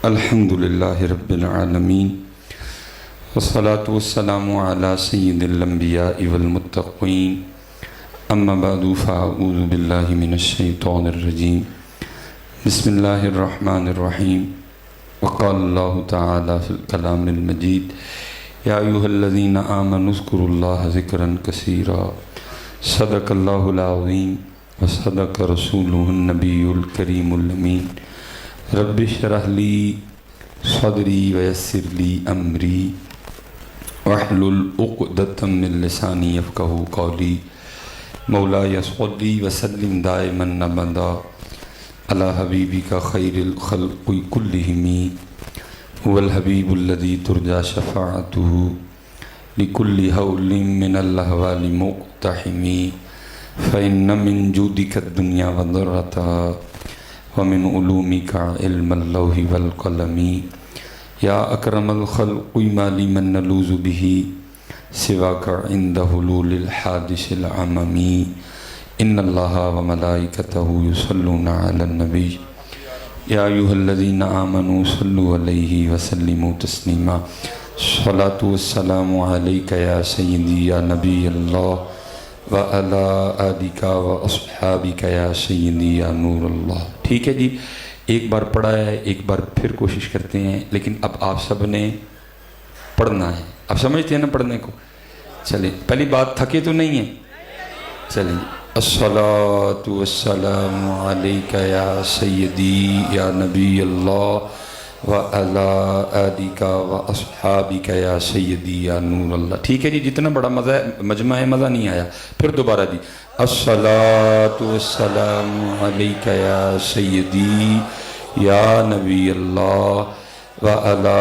الحمدللہ رب العالمین والصلاة والسلام علی سید الانبیاء والمتقین اما بعد فاعوذ باللہ من الشیطان الرجیم بسم اللہ الرحمن الرحیم وقال اللہ تعالی فی الکلام المجید یا ایہا الذین آمنوا اذکروا اللہ ذکرا کثیرا صدق اللہ العظیم وصدق رسولہ النبی الکریم الامین رب اشرح لی صدری ویسر لی امری واحلل عقدۃ من لسانی یفقہوا قولی مولاي صلی وسلم دائما ابدا علی حبیبک خیر الخلق کلہم هو الحبیب الذی ترجى شفاعته لكل هول من الاحوال مقتحم فإن من جودك الدنيا وضرتها ومن علومك علم اللوح والقلم یا اکرم الخلق ما لمن نلوذ به سواك عند حلول الحادث العمم ان اللہ وملائکته یصلون علی النبی یا ایہا الذین آمنوا صلوا علیہ وسلموا تسلیما الصلاة والسلام علیک یا سیدی یا نبی اللہ وعلی آلک واصحابک یا سیدی یا نور اللہ۔ ٹھیک ہے جی، ایک بار پڑھا ہے، ایک بار پھر کوشش کرتے ہیں، لیکن اب آپ سب نے پڑھنا ہے۔ آپ سمجھتے ہیں نا پڑھنے کو؟ چلیں، پہلی بات تھکے تو نہیں ہیں؟ چلیں، الصلاۃ والسلام علیک یا سیدی یا نبی اللہ وعلی آلک واصحابک یا سیدی یا نور اللہ۔ ٹھیک ہے جی، جتنا بڑا مزہ ہے مجمع ہے، مزہ نہیں آیا، پھر دوبارہ جی، الصلاۃ والسلام علیک یا سیدی یا نبی اللہ وعلی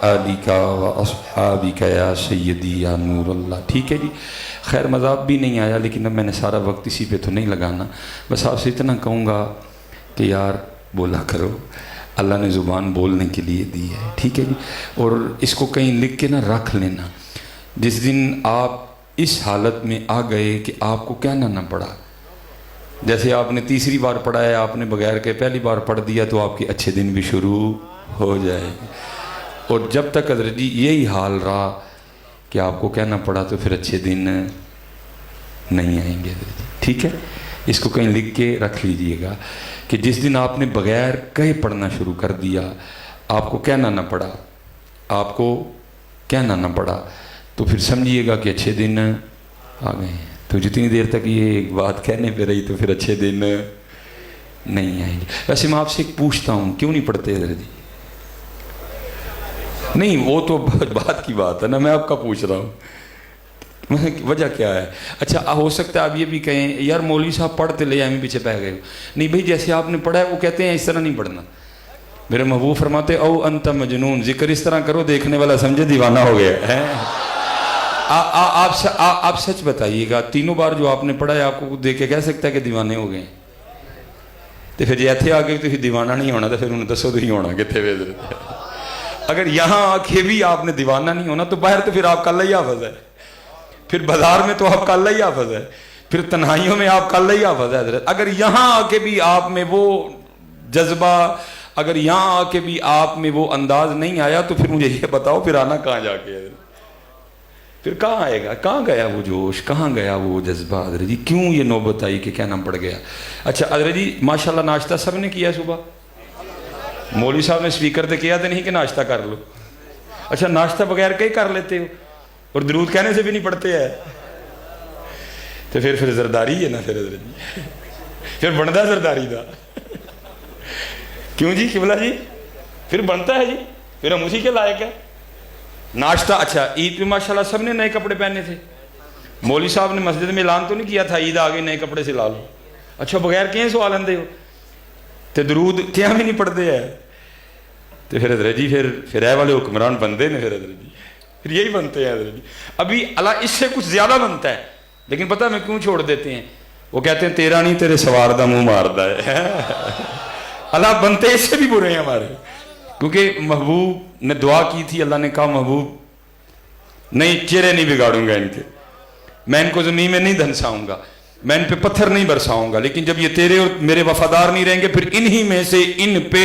آلک واصحابک یا سیدی یا نور اللہ۔ ٹھیک ہے جی، خیر مذاق بھی نہیں آیا، لیکن اب میں نے سارا وقت اسی پہ تو نہیں لگانا، بس آپ سے اتنا کہوں گا کہ یار بولا کرو، اللہ نے زبان بولنے کے لیے دی ہے۔ ٹھیک ہے جی، اور اس کو کہیں لکھ کے نہ رکھ لینا، جس دن آپ اس حالت میں آ گئے کہ آپ کو کہنا نہ پڑا، جیسے آپ نے تیسری بار پڑھا ہے، آپ نے بغیر کہ پہلی بار پڑھ دیا تو آپ کے اچھے دن بھی شروع ہو جائے گے، اور جب تک حضرت جی یہی حال رہا کہ آپ کو کہنا پڑا تو پھر اچھے دن نہیں آئیں گے حضرت جی۔ ٹھیک ہے، اس کو کہیں لکھ کے رکھ لیجئے گا کہ جس دن آپ نے بغیر کہے پڑھنا شروع کر دیا، آپ کو کہنا نہ پڑا، آپ کو کہنا نہ پڑا، تو پھر سمجھیے گا کہ اچھے دن آ گئے ہیں۔ تو جتنی دیر تک یہ ایک بات کہنے پہ رہی تو پھر اچھے دن نہیں آئیں گے۔ ویسے میں آپ سے ایک پوچھتا ہوں، کیوں نہیں پڑھتے حضرت جی؟ نہیں، وہ تو بات کی بات ہے نا، میں آپ کا پوچھ رہا ہوں وجہ کیا ہے؟ اچھا، ہو سکتا ہے آپ یہ بھی کہیں یار مولوی صاحب پڑھتے لے ہمیں پیچھے پہ گئے ہو۔ نہیں بھائی، جیسے آپ نے پڑھا ہے وہ کہتے ہیں اس طرح نہیں پڑھنا۔ میرے محبوب فرماتے او انت مجنون، ذکر اس طرح کرو دیکھنے والا سمجھے دیوانہ ہو گیا ہے۔ آپ سچ بتائیے گا، تینوں بار جو آپ نے پڑھا ہے آپ کو دیکھ کے کہہ سکتا ہے کہ دیوانے ہو گئے؟ تو پھر جیتھے آ کے تو پھر دیوانہ نہیں ہونا، تو پھر انہیں دسو تو ہی ہونا کتنے ویدر۔ اگر یہاں آ کے بھی آپ نے دیوانہ نہیں ہونا تو باہر تو پھر آپ کا اللہ ہی حافظ ہے، پھر بازار میں تو آپ کا اللہ ہی حافظ ہے، پھر تنہائیوں میں آپ کا اللہ ہی حافظ ہے حضرت۔ اگر یہاں آ کے بھی آپ میں وہ جذبہ، اگر یہاں آ کے بھی آپ میں وہ انداز نہیں آیا تو پھر مجھے یہ بتاؤ پھر آنا کہاں جا کے ہے؟ پھر کہاں آئے گا؟ کہاں گیا وہ جوش؟ کہاں گیا وہ جذبہ حضرت جی؟ کیوں یہ نوبت آئی کہ کہنا پڑ گیا؟ اچھا حضرت جی، ماشاءاللہ ناشتہ سب نے کیا صبح؟ مولوی صاحب نے سپیکر تو کیا تو نہیں کہ ناشتہ کر لو؟ اچھا، ناشتہ بغیر کہیں کر لیتے ہو اور درود کہنے سے بھی نہیں پڑھتے ہیں؟ تو پھر زرداری ہے نا پھر حضرت جی، پھر بنتا زرداری دا کیوں جی قبلہ جی؟ پھر بنتا ہے جی، پھر ہم اسی کے لائق ہیں ناشتہ۔ اچھا، عید پہ ماشاءاللہ سب نے نئے کپڑے پہنے تھے، مولوی صاحب نے مسجد میں اعلان تو نہیں کیا تھا عید آ گئی نئے کپڑے سے لا لو؟ اچھا، بغیر کہیں سوال اندے ہو تو درود کیا بھی نہیں پڑھتے ہیں؟ تو پھر حضرت جی پھر اے والے حکمران بندے نے پھر حضرت جی پھر یہی بنتے ہیں حضرت جی۔ ابھی اللہ اس سے کچھ زیادہ بنتا ہے، لیکن پتہ میں کیوں چھوڑ دیتے ہیں؟ وہ کہتے ہیں تیرا نہیں تیرے سوار دا منہ ماردا ہے۔ اللہ بنتے اس سے بھی برے ہیں ہمارے، کیونکہ محبوب نے دعا کی تھی، اللہ نے کہا محبوب نہیں، چہرے نہیں بگاڑوں گا ان کے، میں ان کو زمین میں نہیں دھنساؤں گا، میں ان پہ پتھر نہیں برساؤں گا، لیکن جب یہ تیرے اور میرے وفادار نہیں رہیں گے پھر انہی میں سے ان پہ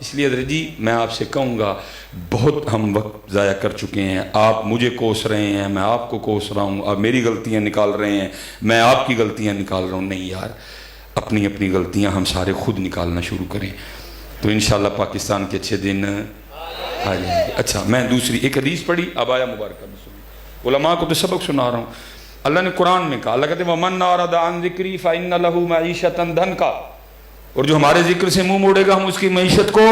اس لیے حضرت جی میں آپ سے کہوں گا بہت ہم وقت ضائع کر چکے ہیں، آپ مجھے کوس رہے ہیں، میں آپ کو کوس رہا ہوں، آپ میری غلطیاں نکال رہے ہیں، میں آپ کی غلطیاں نکال رہا ہوں۔ نہیں یار، اپنی اپنی غلطیاں ہم سارے خود نکالنا شروع کریں تو انشاءاللہ پاکستان کے اچھے دن آ جائیں گے۔ اچھا، میں دوسری ایک حدیث پڑھی، اب آیا مبارکہ بھی سنی، علماء کو تو سبق سنا رہا ہوں۔ اللہ نے قرآن میں کہا، اللہ کہتے ہیں وَمَنْ أَعْرَضَ عَنْ ذِكْرِي فَإِنَّ لَهُ مَعِيشَةً ضَنْكًا، اور جو ہمارے ذکر سے منہ موڑے گا ہم اس کی معیشت کو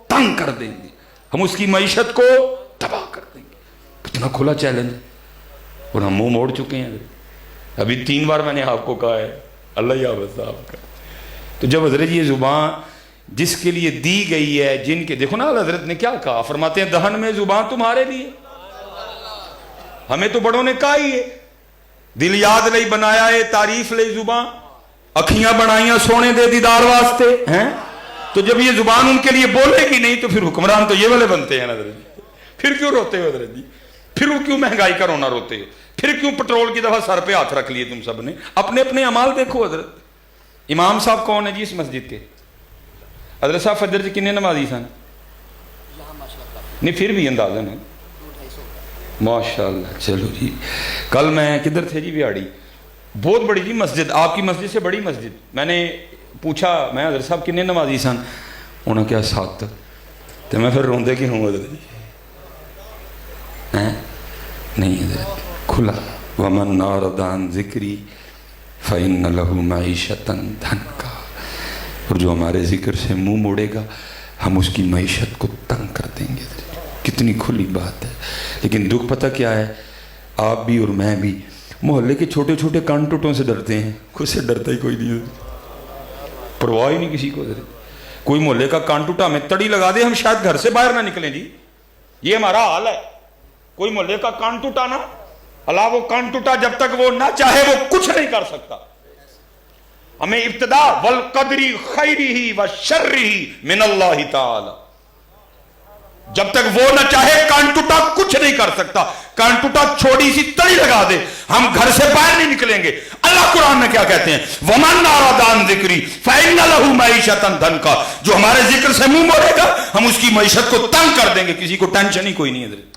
تنگ کر دیں گے، ہم اس کی معیشت کو تباہ کر دیں گے۔ کتنا کھلا چیلنج ہے، اور ہم منہ موڑ چکے ہیں۔ ابھی 3 بار میں نے آپ کو کہا ہے، اللہ یا بس آپ کا۔ تو جب حضرت یہ زبان جس کے لیے دی گئی ہے، جن کے دیکھو نا حضرت نے کیا کہا، فرماتے ہیں دہن میں زبان تمہارے لیے، ہمیں تو بڑوں نے کہا ہی ہے دل یاد لئی بنایا ہے تعریف لئی زبان، اکھیاں بنائیاں سونے دے دیدار واسطے ہیں۔ تو جب یہ زبان ان کے لیے بولے گی نہیں تو پھر حکمران تو یہ والے بنتے ہیں حضرت جی۔ پھر کیوں روتے ہو حضرت جی؟ پھر وہ کیوں مہنگائی کا رونا روتے ہو؟ پھر کیوں پٹرول کی دفعہ سر پہ ہاتھ رکھ لیے تم سب نے؟ اپنے اپنے اعمال دیکھو حضرت۔ امام صاحب کون ہے جی اس مسجد کے؟ حضرت صاحب فجر سے کتنے نمازی سن؟ نہیں پھر بھی اندازہ ہے ماشاءاللہ۔ چلو جی، کل میں کدھر تھے جی؟ بہاڑی، بہت بڑی جی مسجد، آپ کی مسجد سے بڑی مسجد۔ میں نے پوچھا میں حضرت صاحب کتنے نمازی سن؟ انہوں نے کیا 7۔ تو میں پھر روندے کی ہوں حضرت جی؟ نہیں حضرت، کھلا وَمَنْ أَعْرَضَ عَنْ ذِكْرِي فَإِنَّ لَهُ مَعِيشَةً ضَنْكًا، اور جو ہمارے ذکر سے منہ موڑے گا ہم اس کی معیشت کو تنگ کر دیں گے۔ کتنی کھلی بات ہے، لیکن دکھ پتہ کیا ہے، آپ بھی اور میں بھی محلے کے چھوٹے چھوٹے کان ٹوٹوں سے ڈرتے ہیں، خود سے ڈرتا ہی کوئی نہیں، پرواہ ہی نہیں کسی کو۔ کوئی محلے کا کان ٹوٹا ہمیں تڑی لگا دے ہم شاید گھر سے باہر نہ نکلیں جی، یہ ہمارا حال ہے۔ کوئی محلے کا کان ٹوٹا نا، اللہ وہ کان ٹوٹا جب تک وہ نہ چاہے وہ کچھ نہیں کر سکتا۔ ہمیں ابتدا والقدری خیرہ وشرہ من اللہ تعالی، جب تک وہ نہ چاہے کان ٹوٹا کچھ نہیں کر سکتا۔ کان ٹوٹا چھوڑی سی تڑی لگا دے ہم گھر سے باہر نہیں نکلیں گے۔ اللہ قرآن میں کیا کہتے ہیں، وَمَنْ أَعْرَضَ عَنْ ذِكْرِي فَإِنَّ لَهُ مَعِيشَةً ضَنْكًا، جو ہمارے ذکر سے منہ موڑے گا ہم اس کی معیشت کو تنگ کر دیں گے۔ کسی کو ٹینشن ہی کوئی نہیں حضرت،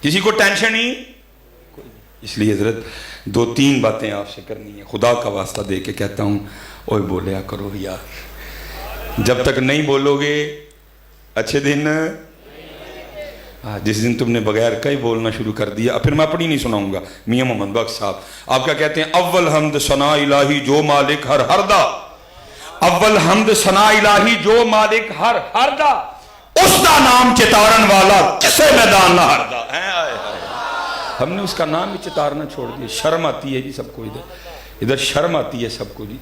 کسی کو ٹینشن ہی۔ اس لیے حضرت 2-3 باتیں آپ سے کرنی ہیں، خدا کا واسطہ دے کے کہتا ہوں، اوے بولیا کرو یار، جب تک نہیں بولو گے اچھے دن، جس دن تم نے بغیر کئی بولنا شروع کر دیا، پھر میں اپنی نہیں سناؤں گا۔ میاں محمد بخش صاحب آپ کیا کہتے ہیں، اول حمد ثنا الہی جو مالک ہر دا، اول حمد ثنا الہی جو مالک ہر دا، اس دا نام چتارن والا کسے میدان نہ ہر دا۔ ہم نے اس کا نام ہی چتارنا چھوڑ دیا۔ شرم آتی ہے جی سب کو، ادھر شرم آتی ہے سب کو جی۔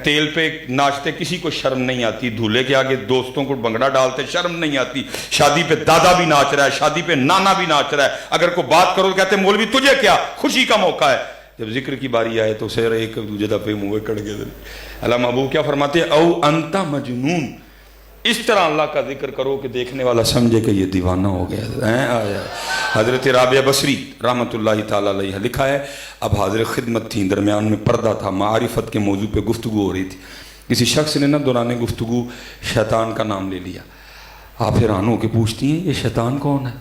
تیل پہ ناچتے کسی کو شرم نہیں آتی، دھولے کے آگے دوستوں کو بنگڑا ڈالتے شرم نہیں آتی، شادی پہ دادا بھی ناچ رہا ہے، شادی پہ نانا بھی ناچ رہا ہے، اگر کوئی بات کرو تو کہتے ہیں مولوی تجھے کیا، خوشی کا موقع ہے۔ جب ذکر کی باری آئے تو سیر ایک دوجہ دفعہ منہ کڑ گئے۔ اللہ محبوب کیا فرماتے ہیں، او انت مجنون، اس طرح اللہ کا ذکر کرو کہ دیکھنے والا سمجھے کہ یہ دیوانہ ہو گیا۔ حضرت رابعہ بصری رحمت اللہ تعالیٰ علیہ لکھا ہے، اب حاضر خدمت تھی، درمیان میں پردہ تھا، معرفت کے موضوع پہ گفتگو ہو رہی تھی، کسی شخص نے دوران گفتگو شیطان کا نام لے لیا۔ آپ حیران ہو کے پوچھتی ہیں یہ شیطان کون ہے؟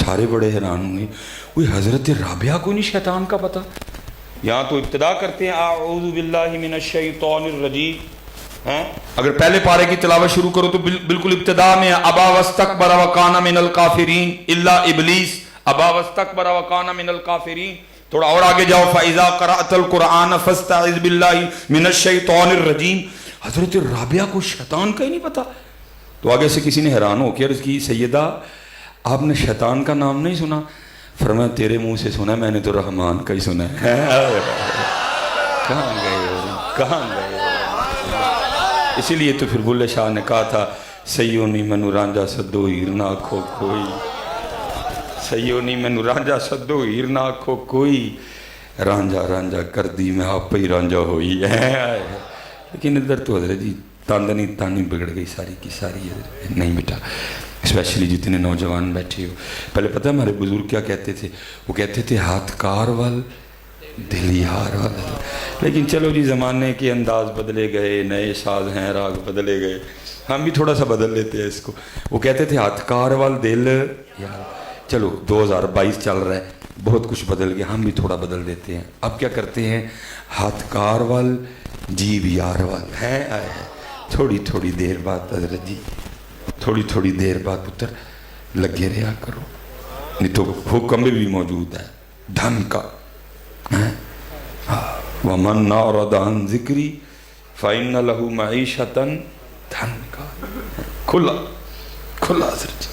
سارے بڑے حیران ہوئے، کوئی حضرت رابعہ کو نہیں شیطان کا پتہ؟ یہاں تو ابتدا کرتے ہیں اعوذ باللہ من الشیطان الرجیم، اگر پہلے پارے کی تلاوت شروع کرو تو بالکل ابتدا میں ابا واستکبر وکان من الکافرین الا ابلیس، ابا واستکبر وکان من الکافرین۔ تھوڑا اور آگے جاؤ، فاذا قرأت القرآن فاستعذ باللہ من الشیطان الرجیم۔ حضرت رابعہ کو شیطان کا ہی نہیں پتا؟ تو آگے سے کسی نے حیران ہو کے عرض کی، سیدہ آپ نے شیطان کا نام نہیں سنا؟ فرمایا تیرے منہ سے سنا، میں نے تو رحمان کا ہی سنا ہے۔ کہاں گئے کہاں گئے؟ اسی لیے تو پھر بلے شاہ نے کہا تھا، سیونی منو رانجا سدو ہیر نہ کھو کوئی، سیونی منو رانجا سدو ہیر نہ کھو کوئی، رانجا رانجا کر دی میں آپ ہی رانجا ہوئی ہے۔ لیکن ادھر تو حضرت جی تاندنی تانی بگڑ گئی ساری کی ساری۔ نہیں بیٹا، اسپیشلی جتنے نوجوان بیٹھے ہو، پہلے پتہ ہمارے بزرگ کیا کہتے تھے؟ وہ کہتے تھے ہاتھ کار وال دل یار والا. لیکن چلو جی زمانے کے انداز بدلے گئے, نئے ساز ہیں, راگ بدلے گئے, ہم بھی تھوڑا سا بدل لیتے ہیں اس کو. وہ کہتے تھے ہاتھ کار وال دل یار. چلو 2022 چل رہا ہے, بہت کچھ بدل گیا, ہم بھی تھوڑا بدل دیتے ہیں. اب کیا کرتے ہیں, ہاتھ کار وال جیب یار وال ہے. تھوڑی تھوڑی دیر بعد حضرت جی, تھوڑی تھوڑی دیر بعد پتر لگے رہا کرو, نہیں تو حکم بھی موجود ہے دھن کا. وَمَنْ أَعْرَضَ عَنْ ذِكْرِي فَإِنَّ لَهُ مَعِيشَةً دھن کا. کھلا حضرت جی.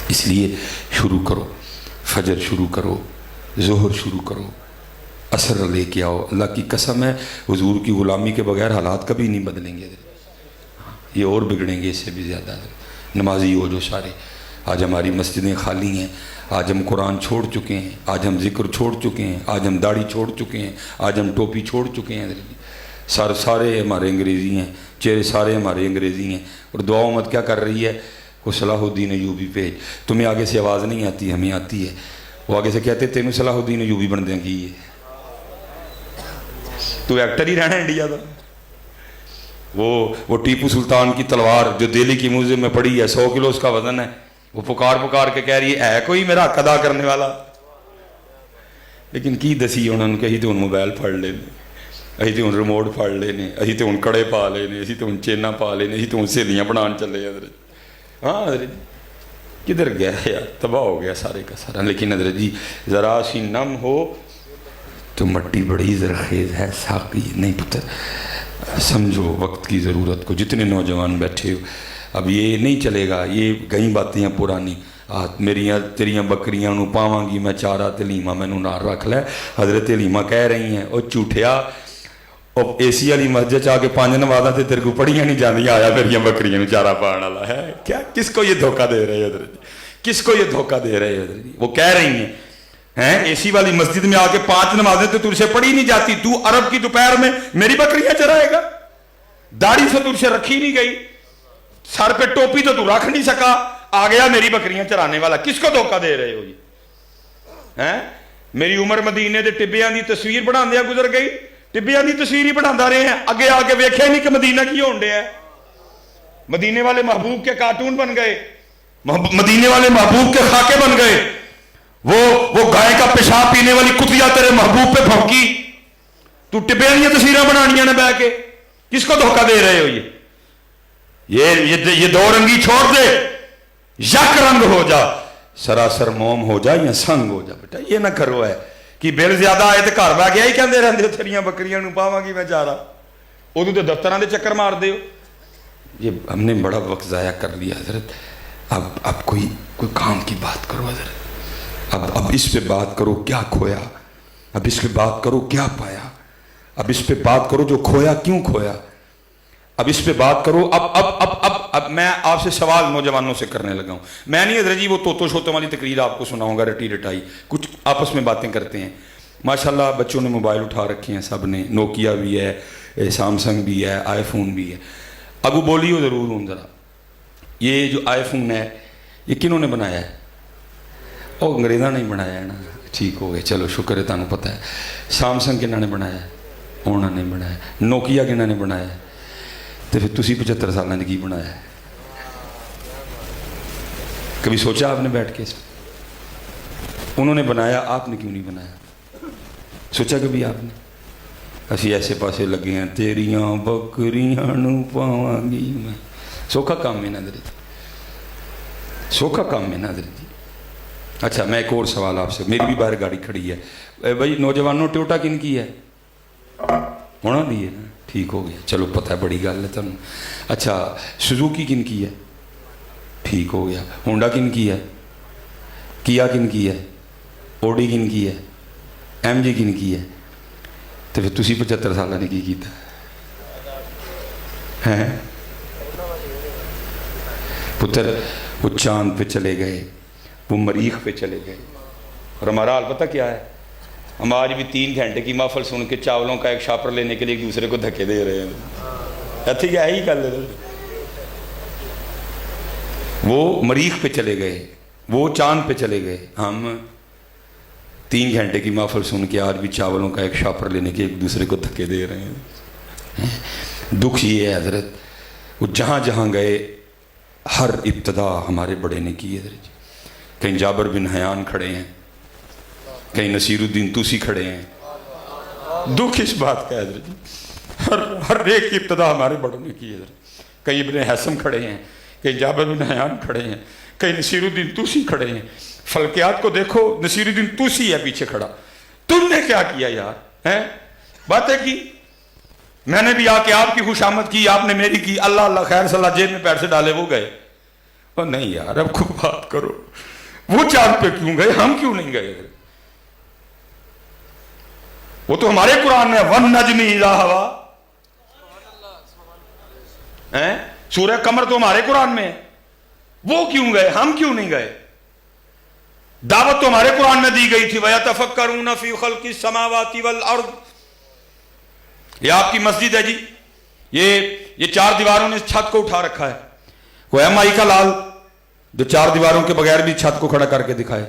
اس لیے شروع کرو, فجر شروع کرو, ظہر شروع کرو, عصر لے کے آؤ. اللہ کی قسم ہے حضور کی غلامی کے بغیر حالات کبھی نہیں بدلیں گے, یہ اور بگڑیں گے اس سے بھی زیادہ. نمازی ہو جو سارے, آج ہماری مسجدیں خالی ہیں, آج ہم قرآن چھوڑ چکے ہیں, آج ہم ذکر چھوڑ چکے ہیں, آج ہم داڑھی چھوڑ چکے ہیں, آج ہم ٹوپی چھوڑ چکے ہیں. سارے ہمارے انگریزی ہیں, چہرے سارے ہمارے انگریزی ہیں. اور دعا امت کیا کر رہی ہے, وہ صلاح الدین ایوبی بھیج. تمہیں آگے سے آواز نہیں آتی, ہمیں آتی ہے. وہ آگے سے کہتے تینوں صلاح الدین ایوبی بن دیں گی, تو ایکٹر ہی رہنا انڈیا کا. وہ ٹیپو سلطان کی تلوار جو دہلی کی میوزیم میں پڑی ہے, 100 کلو اس کا وزن ہے, وہ پکار کے کہہ رہی ہے کوئی میرا حق ادا کرنے والا. لیکن کی دسی انہوں نے کہی تو ان موبائل پھڑ لینے, اسی تو ان ریموٹ پھڑ لینے, اسی تو ان کڑے پا لینے, اسی تو ان چینا پا لینے, اسی تو ان سہیلیاں بنان چلے. حضرت ہاں حضرت کدھر گیا یار, تباہ ہو گیا سارے کا سارا. لیکن حضرت جی ذرا سی نم ہو تو مٹی بڑی زرخیز ہے ساقی. نہیں پتر سمجھو وقت کی ضرورت کو. جتنے نوجوان بیٹھے ہو, اب یہ نہیں چلے گا, یہ کئی باتیں ہیں پرانی. میریاں تیریاں بکریاں نو پاواں گی میں چارہ, تے لیما مینوں نال رکھ لے. حضرت لیما کہہ رہی ہیں, او جھوٹیا, او اے سی والی مسجد آ کے 5 نمازاں تے تیرے کو پڑھیاں نہیں جاندیاں, آیا میریاں بکریاں نو چارہ پاؤن والا ہے. کیا کس کو یہ دھوکہ دے رہے حضرت جی, کس کو یہ دھوکہ دے رہے حضرت جی. وہ کہہ رہی ہیں اے سی والی مسجد میں آ کے 5 نمازیں تو تجھ سے پڑھی نہیں جاتی, تو عرب کی دوپہر میں میری بکریاں چرائے گا. داڑھی سے تجھ سے رکھی نہیں گئی, سر پہ ٹوپی تو رکھ نہیں سکا, آ گیا میری بکریاں چرانے والا. کس کو دھوکہ دے رہے ہو جی. میری عمر مدینے دے ٹبیاں دی تصویر بنا دیا گزر گئی, ٹبیاں دی تصویر ہی بنا رہے ہیں, اگے آ کے ویکھے نہیں کہ مدینہ کی ہون ڈیا ہے. مدینے والے محبوب کے کارٹون بن گئے, مدینے والے محبوب کے خاکے بن گئے. وہ گائے کا پیشاب پینے والی کتیا تیرے محبوب پہ پھونکی, تو ٹبیاں دی تصویریں بنانیاں نے بہ کے. کس کو دھوکہ دے رہے ہو جی. یہ 2 رنگی چھوڑ دے, یک رنگ ہو جا, سراسر موم ہو جا یا سنگ ہو جا. بیٹا یہ نہ کرو ہے کہ بل زیادہ آئے تو گھر بہ گیا ہی کہندے رہندے ہو تیریاں بکریاں نو پاواں گی میں چارہ, ادو تو دفتراں دے چکر مار دے ہو. یہ ہم نے بڑا وقت ضائع کر لیا حضرت. اب کوئی کام کی بات کرو حضرت. اب اس پہ بات کرو کیا کھویا, اب اس پہ بات کرو کیا پایا, اب اس پہ بات کرو جو کھویا کیوں کھویا, اب اس پہ بات کرو. اب میں آپ سے سوال نوجوانوں سے کرنے لگا ہوں. میں نہیں حضرت جی وہ توتو شوتوں والی تقریر آپ کو سناؤں گا رٹی رٹائی, کچھ آپس میں باتیں کرتے ہیں. ماشاءاللہ بچوں نے موبائل اٹھا رکھے ہیں سب نے, نوکیا بھی ہے, سامسنگ بھی ہے, آئی فون بھی ہے. ابو بولیو ضرور ہوں ذرا, یہ جو آئی فون ہے یہ کنہوں نے بنایا ہے؟ وہ انگریزاں نے بنایا ہے نا, ٹھیک ہو گئے, چلو شکر ہے تمہیں پتہ ہے. سامسنگ کنہاں نے بنایا ہے؟ انہوں نے بنایا. نوکیا کنہاں نے بنایا ہے؟ تو پھر تسی 75 سالوں نے کی بنایا ہے؟ کبھی سوچا آپ نے بیٹھ کے؟ انہوں نے بنایا, آپ نے کیوں نہیں بنایا؟ سوچا کبھی آپ نے؟ اسی ایسے پاسے لگے ہیں, تیریاں بکریاں نو پاواں گی میں. سوکھا کام ہے نا حضرت, سوکھا کام ہے نا حضرت جی. اچھا میں ایک اور سوال آپ سے, میری بھی باہر گاڑی کھڑی ہے بھائی, نوجوانوں ٹویوٹا کن کی ہے؟ ہونا بھی ہے نا, ٹھیک ہو گیا, چلو پتہ ہے بڑی گل ہے تمہیں. اچھا سوزوکی کن کی ہے؟ ٹھیک ہو گیا. ہونڈا کن کی ہے؟ کیا کن کی ہے؟ اوڈی کن کی ہے؟ ایم جی کن کی ہے؟ تو پھر تسی 75 سالہ نے کی کیتا ہے؟ پتر وہ چاند پہ چلے گئے, وہ مریخ پہ چلے گئے, اور ہمارا حال پتہ کیا ہے؟ ہم آج بھی 3 گھنٹے کی محفل سن کے چاولوں کا ایک شاپر لینے کے لیے ایک دوسرے کو دھکے دے رہے ہیں. ٹھیک ہے ہی کر لے. وہ مریخ پہ چلے گئے, وہ چاند پہ چلے گئے, ہم 3 گھنٹے کی محفل سن کے آج بھی چاولوں کا ایک شاپر لینے کے ایک دوسرے کو دھکے دے رہے ہیں. دکھ یہ ہے حضرت، وہ جہاں جہاں گئے ہر ابتدا ہمارے بڑے نے کی ہے حضرت. کہیں جابر بن حیان کھڑے ہیں، کہیں نصیر الدین توسی کھڑے ہیں. دکھ اس بات کا ہے حضرت، ہر ایک کی ابتدا ہمارے بڑوں نے کی ہے حضرت. کہیں ابن حیثم کھڑے ہیں، کہیں جابر بن حیان کھڑے ہیں، کہیں نصیر الدین توسی کھڑے ہیں. فلکیات کو دیکھو، نصیر الدین توسی ہے پیچھے کھڑا. تم نے کیا کیا یار؟ باتیں کی، میں نے بھی آ کے آپ کی خوشامد کی، آپ نے میری کی، اللہ اللہ خیر صلاح جیب میں پیر سے ڈالے وہ گئے. اور نہیں یار اب کو بات کرو، وہ چاند پہ کیوں گئے، ہم کیوں نہیں گئے؟ وہ تو ہمارے قرآن میں وَالنَّجْمِ إِذَا هَوَىٰ، سورہ قمر تو ہمارے قرآن میں ہے. وہ کیوں گئے، ہم کیوں نہیں گئے؟ دعوت تو ہمارے قرآن میں دی گئی تھی وَيَتَفَكَّرُونَ فِي خَلْقِ السَّمَاوَاتِ وَالْأَرْضِ. یہ آپ کی مسجد ہے جی، یہ 4 دیواروں نے چھت کو اٹھا رکھا ہے. وہ ایم آئی کا لال جو 4 دیواروں کے بغیر بھی چھت کو کھڑا کر کے دکھائے.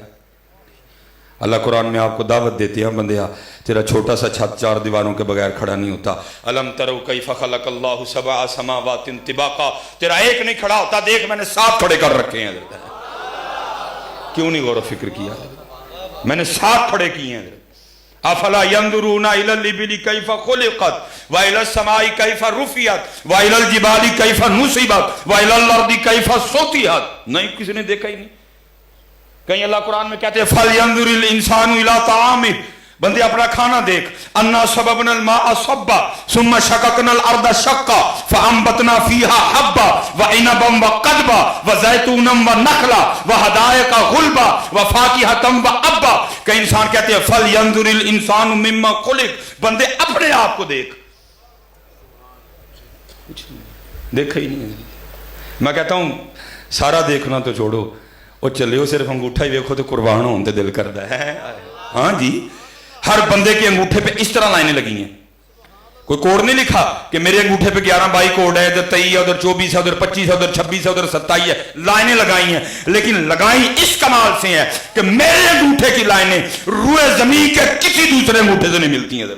اللہ قرآن میں آپ کو دعوت دیتے ہیں بندیا، تیرا چھوٹا سا چھت 4 دیواروں کے بغیر کھڑا نہیں ہوتا. الم ترو کیف خلق اللہ 7 سماوات طباقا، تیرا ایک نہیں کھڑا ہوتا، دیکھ میں نے 7 کھڑے کر رکھے ہیں. کیوں نہیں غور و فکر کیا؟ میں نے 7 کھڑے کیے ہیں. افلا ينظرون الى الابل كيف خلقت والى السماء كيف رفعت والى الجبال كيف نصبت والى الارض كيف سطحت. نہیں کسی نے دیکھا ہی نہیں. کہیں اللہ قرآن میں کہتے ہیں فَلْيَنظُرِ الْإِنسَانُ إِلَىٰ طَعَامِهِ، بندے اپنا کھانا دیکھ. اَنَّا صَبَبْنَا الْمَاءَ صَبًّا ثُمَّ شَقَقْنَا الْأَرْضَ شَقًّا فَأَنبَتْنَا فِيهَا حَبًّا وَعِنَبًا وَقَضْبًا وَزَيْتُونًا وَنَخْلًا وَحَدَائِقَ غُلْبًا وَفَاكِهَةً وَأَبًّا. کہ انسان کہتے ہیں فَلْيَنظُرِ الْإِنسَانُ مِمَّا خُلِقَ، بندے اپنے آپ کو دیکھ. دیکھا ہی نہیں. میں کہتا ہوں سارا دیکھنا تو چھوڑو، وہ چلے ہو صرف انگوٹھا ہی دیکھو تو قربان ہونے دل کرتا ہے. ہاں جی، ہر بندے کے انگوٹھے پہ اس طرح لائنیں لگی ہیں. کوئی کوڈ نہیں لکھا کہ میرے انگوٹھے پہ 11-22 کوڈ ہے، ادھر 23 ہے، ادھر 24 ہے، ادھر 25 ہے، ادھر 26 ہے، ادھر 27 ہے. لائنیں لگائی ہیں، لیکن لگائی اس کمال سے ہیں کہ میرے انگوٹھے کی لائنیں روئے زمین کے کسی دوسرے انگوٹھے سے نہیں ملتی ہیں.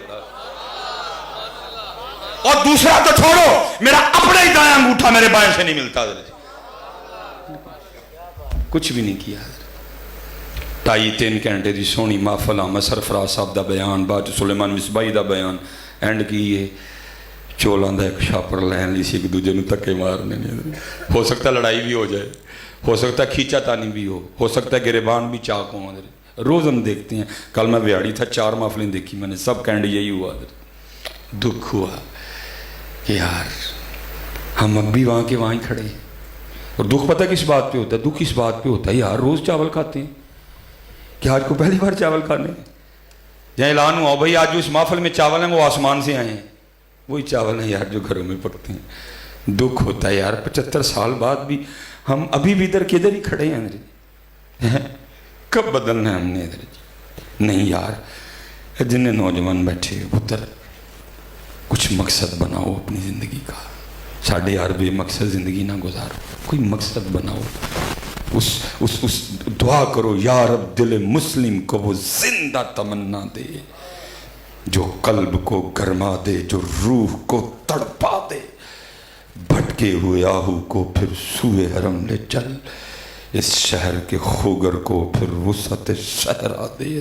اور دوسرا تو چھوڑو، میرا اپنا ہی دایاں انگوٹھا میرے بائیں سے نہیں ملتا. کچھ بھی نہیں کیا. 2.5-3 گھنٹے دی سونی محفل احمد سرفراز صاحب دا بیان، بعد سلیمان مصباحی دا بیان، اینڈ کی یہ چولاں دا ایک شاپر لین لی سی ایک دوجے نو تکے مارنے. ہو سکتا ہے لڑائی بھی ہو جائے، ہو سکتا ہے کھینچا تانی بھی ہو سکتا ہے گریبان بھی چاک ہوں. روز ہم دیکھتے ہیں. کل میں ویاڑی تھا، 4 محفلیں دیکھی میں نے، سب کینڈ یہی ہوا. دکھ ہوا کہ یار ہم اب بھی وہاں کے وہاں ہی کھڑے ہیں. اور دکھ پتہ کس بات پہ ہوتا ہے؟ دکھ اس بات پہ ہوتا ہے یار روز چاول کھاتے ہیں کہ آج کو پہلی بار چاول کھانے ہیں. جہاں اعلان ہوا بھائی آج جو اس محفل میں چاول ہیں وہ آسمان سے آئے ہیں، وہی چاول ہیں یار جو گھروں میں پکتے ہیں. دکھ ہوتا ہے یار 75 سال بعد بھی ہم ابھی بھی ادھر کے ادھر ہی کھڑے ہیں. کب بدلنا ہے ہم نے ادھر؟ نہیں یار، جن نوجوان بیٹھے ادھر کچھ مقصد بناؤ اپنی زندگی کا. ساڑھے یار بے مقصد زندگی نہ گزارو، کوئی مقصد بناؤ. اس دعا کرو یا رب دل مسلم کو وہ زندہ تمنا دے جو قلب کو گرما دے، جو روح کو تڑپا دے. بھٹکے ہوئے آہو کو پھر سوئے حرم لے چل، اس شہر کے خوگر کو پھر وسعت صحرا دے.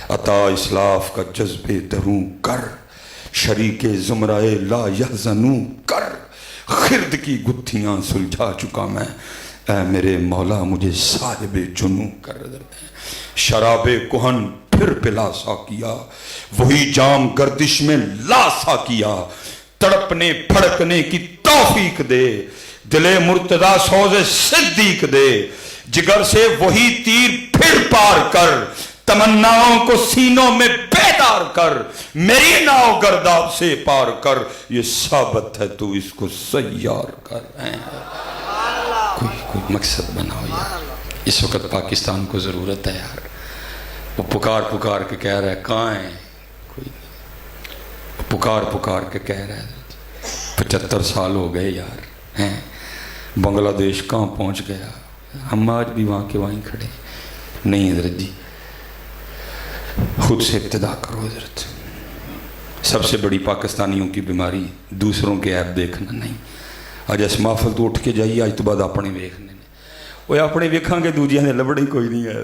عطا اسلاف کا جذبے دروں کر، شریک زمرائے لا یحزنوں کر. خرد کی گتھیاں سلجھا چکا میں، اے میرے مولا مجھے صاحب جنوں کر. شراب کہن پھر پلا سا کیا، وہی جام گردش میں لا سا کیا. تڑپنے پھڑکنے کی توفیق دے، دل مرتضی سوز صدیق دے. جگر سے وہی تیر پھر پار کر، تمناؤں کو سینوں میں بیدار کر. میری ناؤ گرداب سے پار کر، یہ ثابت ہے تو اس کو سیار کر. کوئی مقصد بناؤ یار. اس وقت پاکستان کو ضرورت ہے یار. وہ پکار کے کہہ رہا ہے کہاں ہے کوئی نہیں. پکار کے کہہ رہا ہے 75 سال ہو گئے یار ہیں. بنگلہ دیش کہاں پہنچ گیا، ہم آج بھی وہاں کے وہیں کھڑے. نہیں حضرت جی، خود سے ابتدا کرو حضرت. سب سے بڑی پاکستانیوں کی بیماری دوسروں کے عیب دیکھنا نہیں. اج اس محفل تو اٹھ کے جائیے، اج تو بعد اپنے ویکھنے نے. وہ اپنے ویکھاں گے دوجیاں دے لبڑے کوئی نہیں ہے.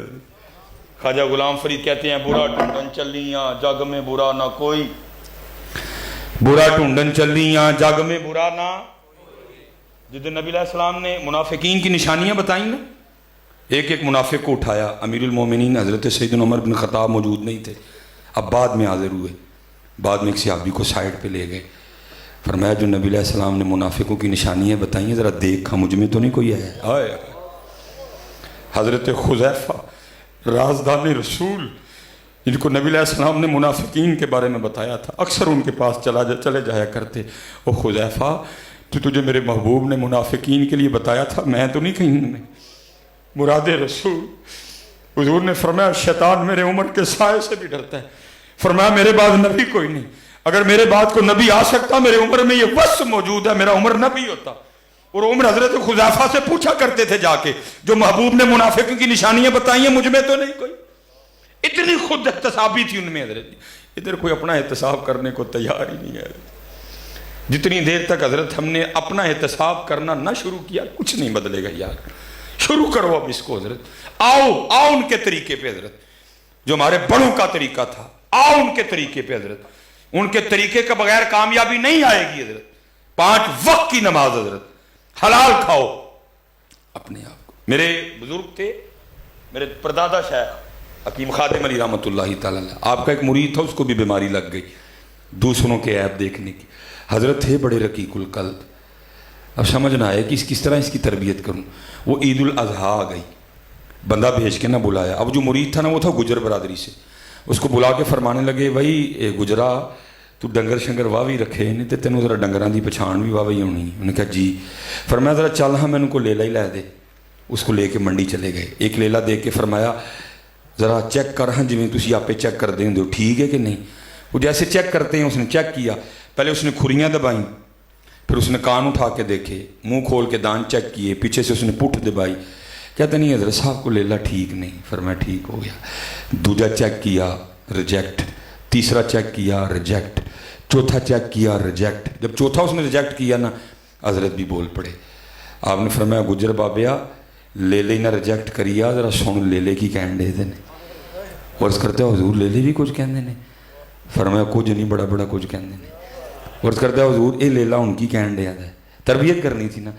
خواجہ غلام فرید کہتے ہیں برا ڈھونڈن چلیاں جگ میں برا نہ کوئی، برا ڈھونڈن چلیاں جگ میں برا نہ. جس دن نبی علیہ السلام نے منافقین کی نشانیاں بتائیں نا، ایک ایک منافق کو اٹھایا. امیر المومنین حضرت سیدنا عمر بن خطاب موجود نہیں تھے، اب بعد میں حاضر ہوئے. بعد میں ایک صحابی کو سائڈ پہ لے گئے، فرمایا جو نبی علیہ السلام نے منافقوں کی نشانیاں بتائی ہیں ذرا دیکھا مجھ میں تو نہیں کوئی ہے. آئے حضرت حذیفہ رازدان رسول، جن کو نبی علیہ السلام نے منافقین کے بارے میں بتایا تھا، اکثر ان کے پاس چلے جایا کرتے. او حذیفہ تو تجھے میرے محبوب نے منافقین کے لیے بتایا تھا، میں تو نہیں کہیں میں مراد رسول. حضور نے فرمایا شیطان میرے عمر کے سائے سے بھی ڈرتا ہے. فرمایا میرے بعد نبی کوئی نہیں، اگر میرے بعد کو نبی آ سکتا میرے عمر میں یہ وصف موجود ہے، میرا عمر نبی ہوتا. اور عمر حضرت حذیفہ سے پوچھا کرتے تھے جا کے جو محبوب نے منافقوں کی نشانیاں بتائی ہیں مجھ میں تو نہیں کوئی. اتنی خود احتسابی تھی ان میں حضرت. ادھر کوئی اپنا احتساب کرنے کو تیار ہی نہیں ہے. جتنی دیر تک حضرت ہم نے اپنا احتساب کرنا نہ شروع کیا کچھ نہیں بدلے گا یار. شروع کرو اب اس کو حضرت. آؤ ان کے طریقے پہ حضرت، جو ہمارے بڑوں کا طریقہ تھا. آؤ ان کے طریقے پہ حضرت. ان کے طریقے کے بغیر کامیابی نہیں آئے گی حضرت. 5 وقت کی نماز حضرت، حلال کھاؤ اپنے آپ کو. میرے بزرگ تھے، میرے پردادا شیخ حکیم خادم علی رحمۃ اللہ تعالیٰ، آپ کا ایک مرید تھا، اس کو بھی بیماری لگ گئی دوسروں کے عیب دیکھنے کی. حضرت تھے بڑے رقیق القلب. اب سمجھ نہ آئے کہ کس طرح اس کی تربیت کروں. وہ عید الاضحیٰ آ گئی، بندہ بھیج کے نہ بلایا. اب جو مرید تھا نا وہ تھا گجر برادری سے، اس کو بلا کے فرمانے لگے بھائی گجرا تو ڈنگر شنگر واہ بھی رکھے نہیں تے تینوں ذرا ڈنگراں دی پچھان بھی واہ ہی ہونی. انہوں نے کہا جی. فرمایا ذرا چل ہاں مینوں کو لیلا ہی لے دے. اس کو لے کے منڈی چلے گئے. ایک لیلا دے کے فرمایا ذرا چیک کر ہاں جویں تسی آپے چیک کر دیں ہو ٹھیک ہے کہ نہیں. وہ جیسے چیک کرتے ہیں اس نے چیک کیا. پہلے اس نے کھریاں دبائیں، پھر اس نے کان اٹھا کے دیکھے، منہ کھول کے دان چیک کیے، پیچھے سے اس نے پٹھ دبائی. کہتے نہیں حضرت صاحب کو لیلا ٹھیک نہیں. فرمایا ٹھیک ہو گیا. دوجا چیک کیا ریجیکٹ، تیسرا چیک کیا ریجیکٹ، چوتھا چیک کیا ریجیکٹ. جب چوتھا اس نے ریجیکٹ کیا نا حضرت بھی بول پڑے. آپ نے فرمایا گجر بابیا لیلے نہ ریجیکٹ کریا ذرا سن لیلے کی کہن دے دے. عرض کرتے حضور لیلے بھی کچھ کہندے نے. فرمایا کچھ نہیں بڑا بڑا کچھ کہندے نے. عرض کرتا حضور اے لیلا ان کی کہن دیا ہے، تربیت کرنی تھی نا.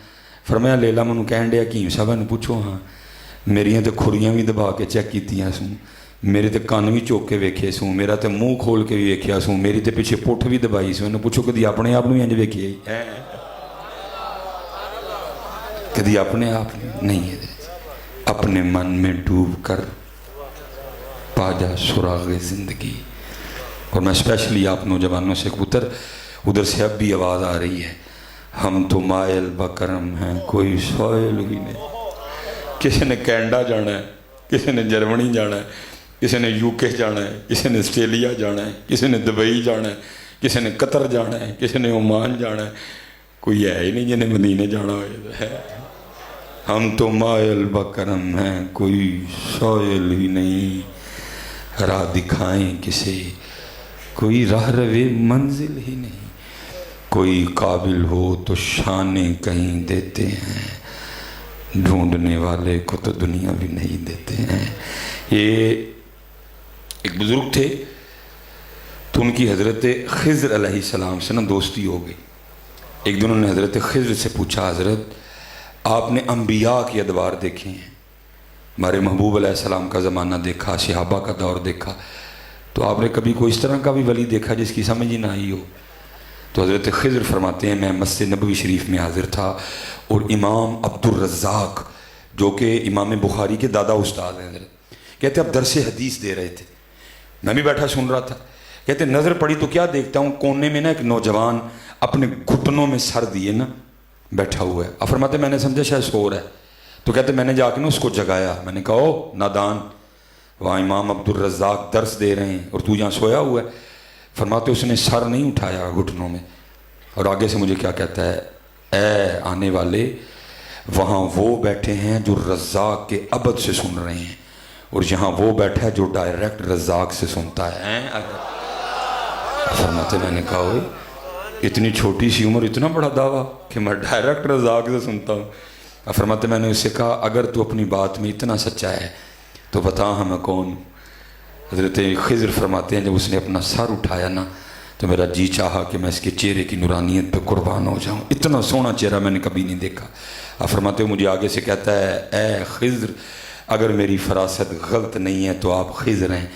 فرمایا لیلا منو کہن دیا حکیم صاحب نے پوچھو ہاں میریاں تے کھریاں بھی دبا کے چیک کیتیاں سوں، میرے تے کان بھی چوک کے ویکھے سوں، میرا تے منہ کھول کے بھی ویکھیا سوں، میری تے پیچھے پٹھ بھی دبائی سوں. انہوں پوچھو کدی اپنے آپ انج ویکھیا ہی کدی اپنے آپ نہیں ہے. اپنے من میں ڈوب کر پا جا سراغ زندگی. اور میں اسپیشلی آپ نوجوانوں سے ادھر سے اب بھی آواز آ رہی ہے ہم تو مائل بکرم ہیں کوئی سوائل ہی نہیں. کسی نے کینیڈا جانا ہے، کسی نے جرمنی جانا ہے، کسی نے یو کے جانا ہے، کسی نے آسٹریلیا جانا ہے، کسی نے دبئی جانا ہے، کسی نے قطر جانا ہے، کسی نے عمان جانا ہے. کوئی ہے ہی نہیں جنہیں مدینے جانا ہوئے. ہم تو مائل بکرم ہیں کوئی سوائل ہی نہیں. راہ دکھائیں کسے کوئی راہ روے منزل ہی نہیں. کوئی قابل ہو تو شانے کہیں دیتے ہیں، ڈھونڈنے والے کو تو دنیا بھی نہیں دیتے ہیں. یہ ایک بزرگ تھے تو ان کی حضرت خضر علیہ السلام سے نا دوستی ہو گئی. ایک دن انہوں نے حضرت خضر سے پوچھا حضرت آپ نے انبیاء کے ادوار دیکھے ہیں، ہمارے محبوب علیہ السلام کا زمانہ دیکھا، صحابہ کا دور دیکھا، تو آپ نے کبھی کوئی اس طرح کا بھی ولی دیکھا جس کی سمجھ ہی نہ آئی ہو؟ تو حضرت خضر فرماتے ہیں میں مسجد نبوی شریف میں حاضر تھا اور امام عبدالرزاق جو کہ امام بخاری کے دادا استاد ہیں حضرت کہتے اب درس حدیث دے رہے تھے، میں بھی بیٹھا سن رہا تھا. کہتے نظر پڑی تو کیا دیکھتا ہوں کونے میں نا ایک نوجوان اپنے گھٹنوں میں سر دیے نا بیٹھا ہوا ہے. اب فرماتے میں نے سمجھا شاید سو رہا ہے، تو کہتے میں نے جا کے نا اس کو جگایا. میں نے کہا او نادان، وہاں امام عبدالرزاق درس دے رہے ہیں اور تو یہاں سویا ہوا ہے. فرماتے اس نے سر نہیں اٹھایا گھٹنوں میں، اور آگے سے مجھے کیا کہتا ہے اے آنے والے وہاں وہ بیٹھے ہیں جو رزاق کے ابد سے سن رہے ہیں اور یہاں وہ بیٹھا ہے جو ڈائریکٹ رزاق سے سنتا ہے. فرماتے میں نے کہا ہوئے اتنی چھوٹی سی عمر اتنا بڑا دعویٰ کہ میں ڈائریکٹ رزاق سے سنتا ہوں. فرماتے میں نے اسے کہا اگر تو اپنی بات میں اتنا سچا ہے تو بتا ہمیں کون. حضرت خضر فرماتے ہیں جب اس نے اپنا سر اٹھایا نا تو میرا جی چاہا کہ میں اس کے چہرے کی نورانیت پہ قربان ہو جاؤں. اتنا سونا چہرہ میں نے کبھی نہیں دیکھا. فرماتے ہیں مجھے آگے سے کہتا ہے اے خضر اگر میری فراست غلط نہیں ہے تو آپ خضر ہیں.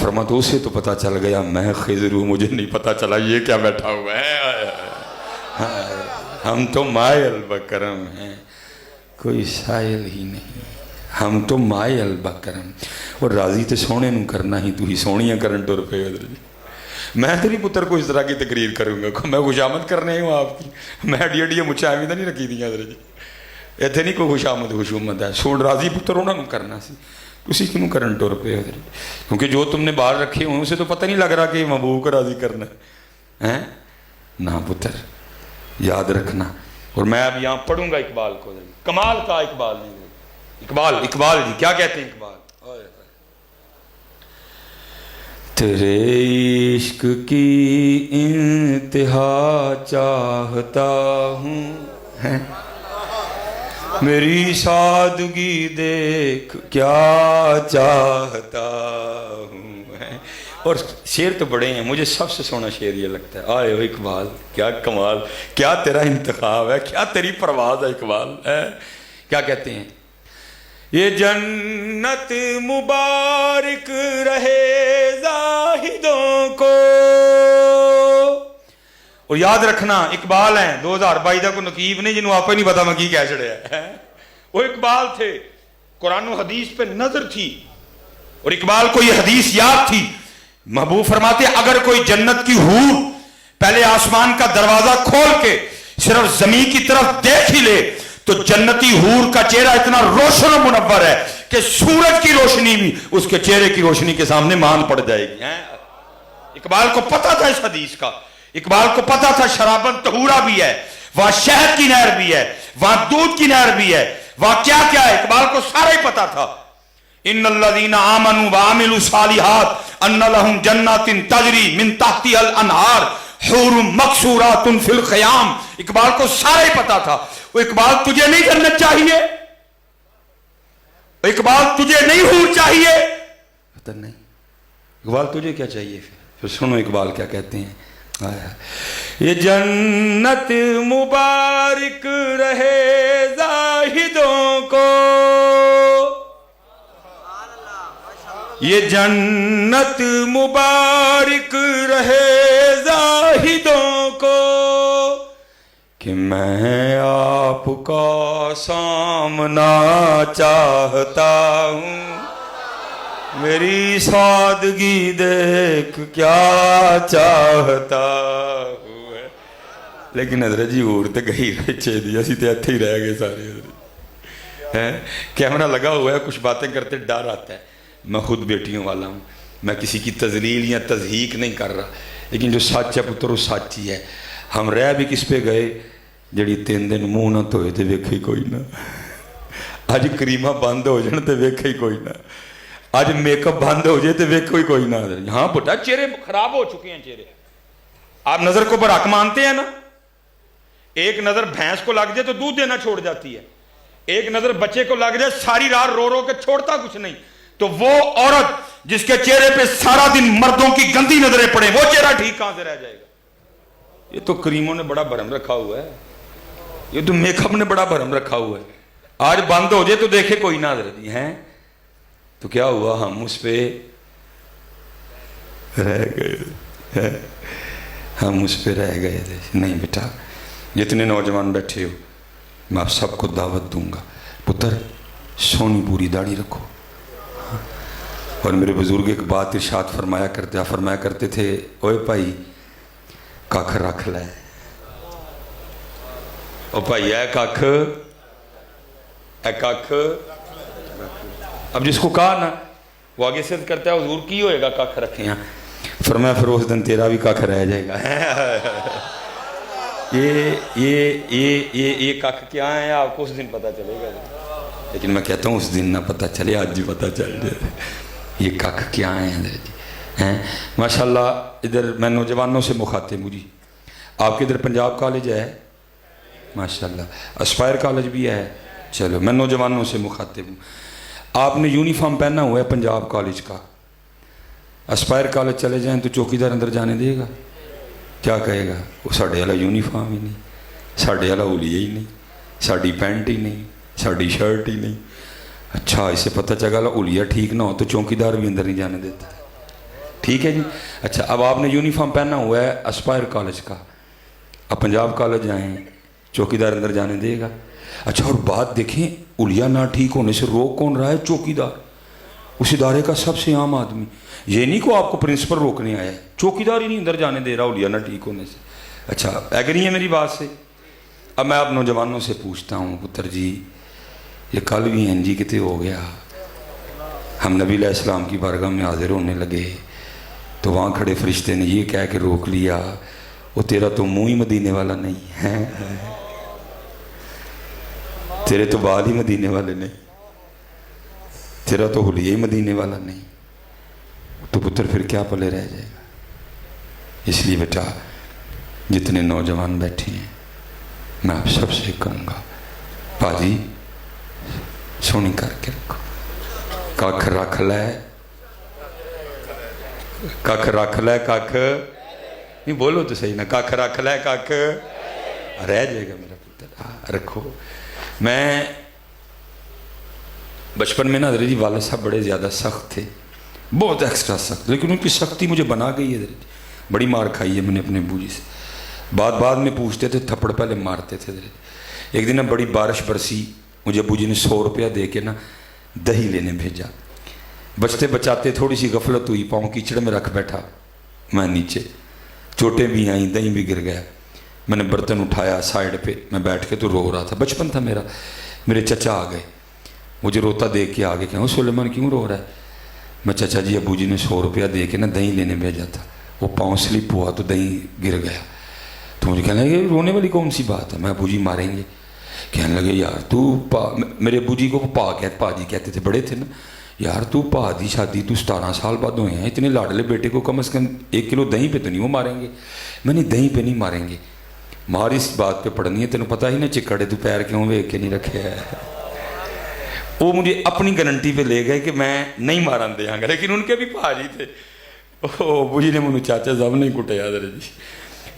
فرماتے اسے تو پتہ چل گیا میں خضر ہوں, مجھے نہیں پتہ چلا یہ کیا بیٹھا ہوا ہے. ہم تو مائے البکرم ہیں, کوئی سائل ہی نہیں, ہم تو مائے البکرم. اور راضی تے سونے نو کرنا ہی تو ہی سونیاں کرن ٹر پے. میں تیری پتر کو اس طرح کی تقریر کروں گا, میں خوشامد کرنے ہوں آپ کی, میں ڈیڈی مچھائیں بھی تو نہیں رکھی دیا حضرت جی. اتنے نہیں کوئی خوشامد خوشومت ہے, سوڑ راضی پتر انہوں نے کرنا سی, اسی کیوں کرن ٹر پے حضرت. کیونکہ جو تم نے باہر رکھے ہوں اسے تو پتہ نہیں لگ رہا کہ محبوب کو راضی کرنا ہے نا پتر, یاد رکھنا. اور میں اب یہاں پڑھوں گا اقبال کو, کمال کا اقبال نہیں. اقبال جی کیا کہتے ہیں اقبال. تیرے عشق کی انتہا چاہتا ہوں, میری سادگی دیکھ کیا چاہتا ہوں. اور شعر تو بڑے ہیں, مجھے سب سے سونا شعر یہ لگتا ہے. آئے ہو اقبال, کیا کمال, کیا تیرا انتخاب ہے, کیا تیری پرواز ہے اقبال. کیا کہتے ہیں یہ جنت مبارک رہے زاہدوں کو. اور یاد رکھنا اقبال ہیں 2022 کا کوئی نقیب نہیں جنہوں آپ ہی نہیں پتا میں کی کہہ چڑھیا ہے. وہ اقبال تھے, قرآن و حدیث پہ نظر تھی اور اقبال کو یہ حدیث یاد تھی. محبوب فرماتے اگر کوئی جنت کی حور پہلے آسمان کا دروازہ کھول کے صرف زمین کی طرف دیکھ ہی لے تو جنتی حور کا چہرہ اتنا روشن و منور ہے کہ سورج کی روشنی بھی اس کے چہرے کی روشنی کے سامنے مان پڑ جائے گی. اقبال کو پتا تھا اس حدیث کا, اقبال کو پتا تھا شرابن طہورا بھی ہے, وہاں شہد کی نہر بھی ہے, وہاں دودھ کی نہر بھی ہے, وہاں کیا کیا ہے, اقبال کو سارا ہی پتا تھا. ان الذین آمنوا وعملوا الصالحات ان لهم جنات تجری من تحتها الانہار حور مقصورات فی الخیام. اقبال کو سارا ہی پتا تھا. وہ اقبال تجھے نہیں جنت چاہیے, اقبال تجھے نہیں حور چاہیے, پتہ نہیں اقبال تجھے کیا چاہیے. پھر سنو اقبال کیا کہتے ہیں. یہ جنت مبارک رہے زاہدوں کو, یہ جنت مبارک رہے زاہدوں کو کہ میں آپ کا سامنا چاہتا ہوں, میری سادگی دیکھ کیا چاہتا ہوں. لیکن حضرت جی اور تو گئی رچے دی, اسی تو اتھے ہی رہ گئے سارے. کیمرہ لگا ہوا ہے, کچھ باتیں کرتے ڈر آتا ہے. میں خود بیٹیوں والا ہوں, میں کسی کی تذلیل یا تضحیق نہیں کر رہا, لیکن جو سچ ہے پتر وہ سچ ہی ہے. ہم رہ بھی کس پہ گئے جڑی 3 دن منہ نہ دھوئے تے ویکھے کوئی نہ, اج کریمہ بند ہو جان تے ویکھے کوئی نہ, آج میک اپ بند ہو جائے تو ویکھو ہی کوئی نہ. ہاں بٹا چہرے خراب ہو چکے ہیں چہرے. آپ نظر کو برحق مانتے ہیں نا, ایک نظر بھینس کو لگ جائے تو دودھ دینا چھوڑ جاتی ہے, ایک نظر بچے کو لگ جائے ساری رات رو رو کے چھوڑتا کچھ نہیں. تو وہ عورت جس کے چہرے پہ سارا دن مردوں کی گندی نظریں پڑے, وہ چہرہ ٹھیک کہاں سے رہ جائے گا. یہ تو کریموں نے بڑا بھرم رکھا ہوا ہے, یہ تو میک اپ نے بڑا بھرم رکھا ہوا ہے. آج بند ہو جائے تو دیکھے کوئی نہ حضرت ہیں. تو کیا ہوا, ہم اس پہ رہ گئے, ہم اس پہ رہ گئے تھے. نہیں بیٹا, جتنے نوجوان بیٹھے ہو میں آپ سب کو دعوت دوں گا, پتر سونی پوری داڑھی رکھو. اور میرے بزرگ ایک بات ارشاد فرمایا کرتے تھے, اوے بھائی ککھ رکھ لے, او بھائی اے ککھ, اے ککھ. اب جس کو کہا نا وہ آگے سے کرتا ہے حضور کی ہوئے گا ککھ رکھے ہیں. فرمایا پھر اس دن تیرا بھی ککھ رہ جائے گا. یہ ککھ کیا ہے آپ کو اس دن پتہ چلے گا. لیکن میں کہتا ہوں اس دن نہ پتہ چلے، آج جی پتہ چل جائے یہ کک کیا ہیں ہیں ماشاءاللہ۔ ادھر میں نوجوانوں سے مخاطب ہوں جی، آپ کے ادھر پنجاب کالج ہے ماشاءاللہ، اسپائر کالج بھی ہے، چلو میں نوجوانوں سے مخاطب ہوں۔ آپ نے یونیفارم پہنا ہوا ہے پنجاب کالج کا، اسپائر کالج چلے جائیں تو چوکیدار اندر جانے دے گا؟ کیا کہے گا؟ وہ ساڑھے والا یونیفارم ہی نہیں، ساڑھے والا ہولیہ ہی نہیں، ساڑھی پینٹ ہی نہیں، ساڑھی شرٹ ہی نہیں۔ اچھا اسے پتہ چلا ہولیہ ٹھیک نہ ہو تو چوکیدار بھی اندر نہیں جانے دیتا، ٹھیک ہے جی۔ اچھا اب آپ نے یونیفارم پہنا ہوا ہے اسپائر کالج کا، اب پنجاب کالج جائیں چوکیدار اندر جانے دے گا؟ اچھا اور بات دیکھیں، ہولیہ نہ ٹھیک ہونے سے روک کون رہا ہے؟ چوکیدار، اس ادارے کا سب سے عام آدمی۔ یہ نہیں کہ آپ کو پرنسپل روکنے آیا ہے، چوکیدار ہی نہیں اندر جانے دے رہا ہولیہ نہ ٹھیک ہونے سے۔ اچھا ایگری ہے میری بات سے؟ اب میں آپ نوجوانوں سے پوچھتا ہوں، پتر جی یہ کل بھی ہیں جی کتے ہو گیا، ہم نبی علیہ السلام کی بارگاہ میں حاضر ہونے لگے تو وہاں کھڑے فرشتے نے یہ کہہ کے روک لیا، وہ تیرا تو منہ ہی مدینے والا نہیں ہے، تیرے تو بال ہی مدینے والے نہیں، تیرا تو حلیہ ہی مدینے والا نہیں، تو پتر پھر کیا پلے رہ جائے گا؟ اس لیے بیٹا جتنے نوجوان بیٹھے ہیں میں آپ سب سے کہوں گا، پاجی سونی کر کے رکھو، ککھ رکھ لے، ککھ رکھ لے، ککھ نہیں بولو تو صحیح نا، ککھ رکھ لے، ککھ رہ جائے گا میرا پتر، رکھو۔ میں بچپن میں نا حضرت جی والد صاحب بڑے زیادہ سخت تھے، بہت ایکسٹرا سخت، لیکن ان کی سختی مجھے بنا گئی ہے حضرت جی، بڑی مار کھائی ہے میں نے اپنے ابو جی سے، بعد میں پوچھتے تھے، تھپڑ پہلے مارتے تھے حضرت جی۔ ایک دن نا بڑی بارش برسی، مجھے ابو جی نے 100 روپیہ دے کے نا دہی لینے بھیجا، بچتے بچاتے تھوڑی سی غفلت ہوئی، پاؤں کیچڑ میں رکھ بیٹھا میں نیچے، چوٹیں بھی آئیں، دہی بھی گر گیا، میں نے برتن اٹھایا سائیڈ پہ، میں بیٹھ کے تو رو رہا تھا، بچپن تھا میرا، میرے چچا آ گئے، مجھے روتا دیکھ کے آگے کہا سلیمان کیوں رو رہا ہے؟ میں چچا جی ابو جی نے 100 روپیہ دے کے نا دہی لینے بھیجا تھا، وہ پاؤں سلپ ہوا تو دہی گر گیا، تو مجھے کہنے لگے رونے والی کون سی بات ہے؟ میں ابو جی ماریں گے؟ کہنے لگے یار تو میرے ابو جی کو پا جی کہتے تھے، بڑے تھے نا، یار تو پا دی شادی تو 17 سال بعد ہوئے ہیں، اتنے لاڈلے بیٹے کو کم از کم 1 کلو دہی پہ تو نہیں وہ ماریں گے؟ میں نے دہی پہ نہیں ماریں گے، مار اس بات پہ پڑنی ہے، تینوں پتہ ہی نا چکڑے تو پیر کیوں ویک کے نہیں رکھے ہے۔ وہ مجھے اپنی گارنٹی پہ لے گئے کہ میں نہیں مارن دیا گا، لیکن ان کے بھی پاجی تھے، ابو جی نے مجھے چاچا صاحب نہیں کٹے حضرت جی۔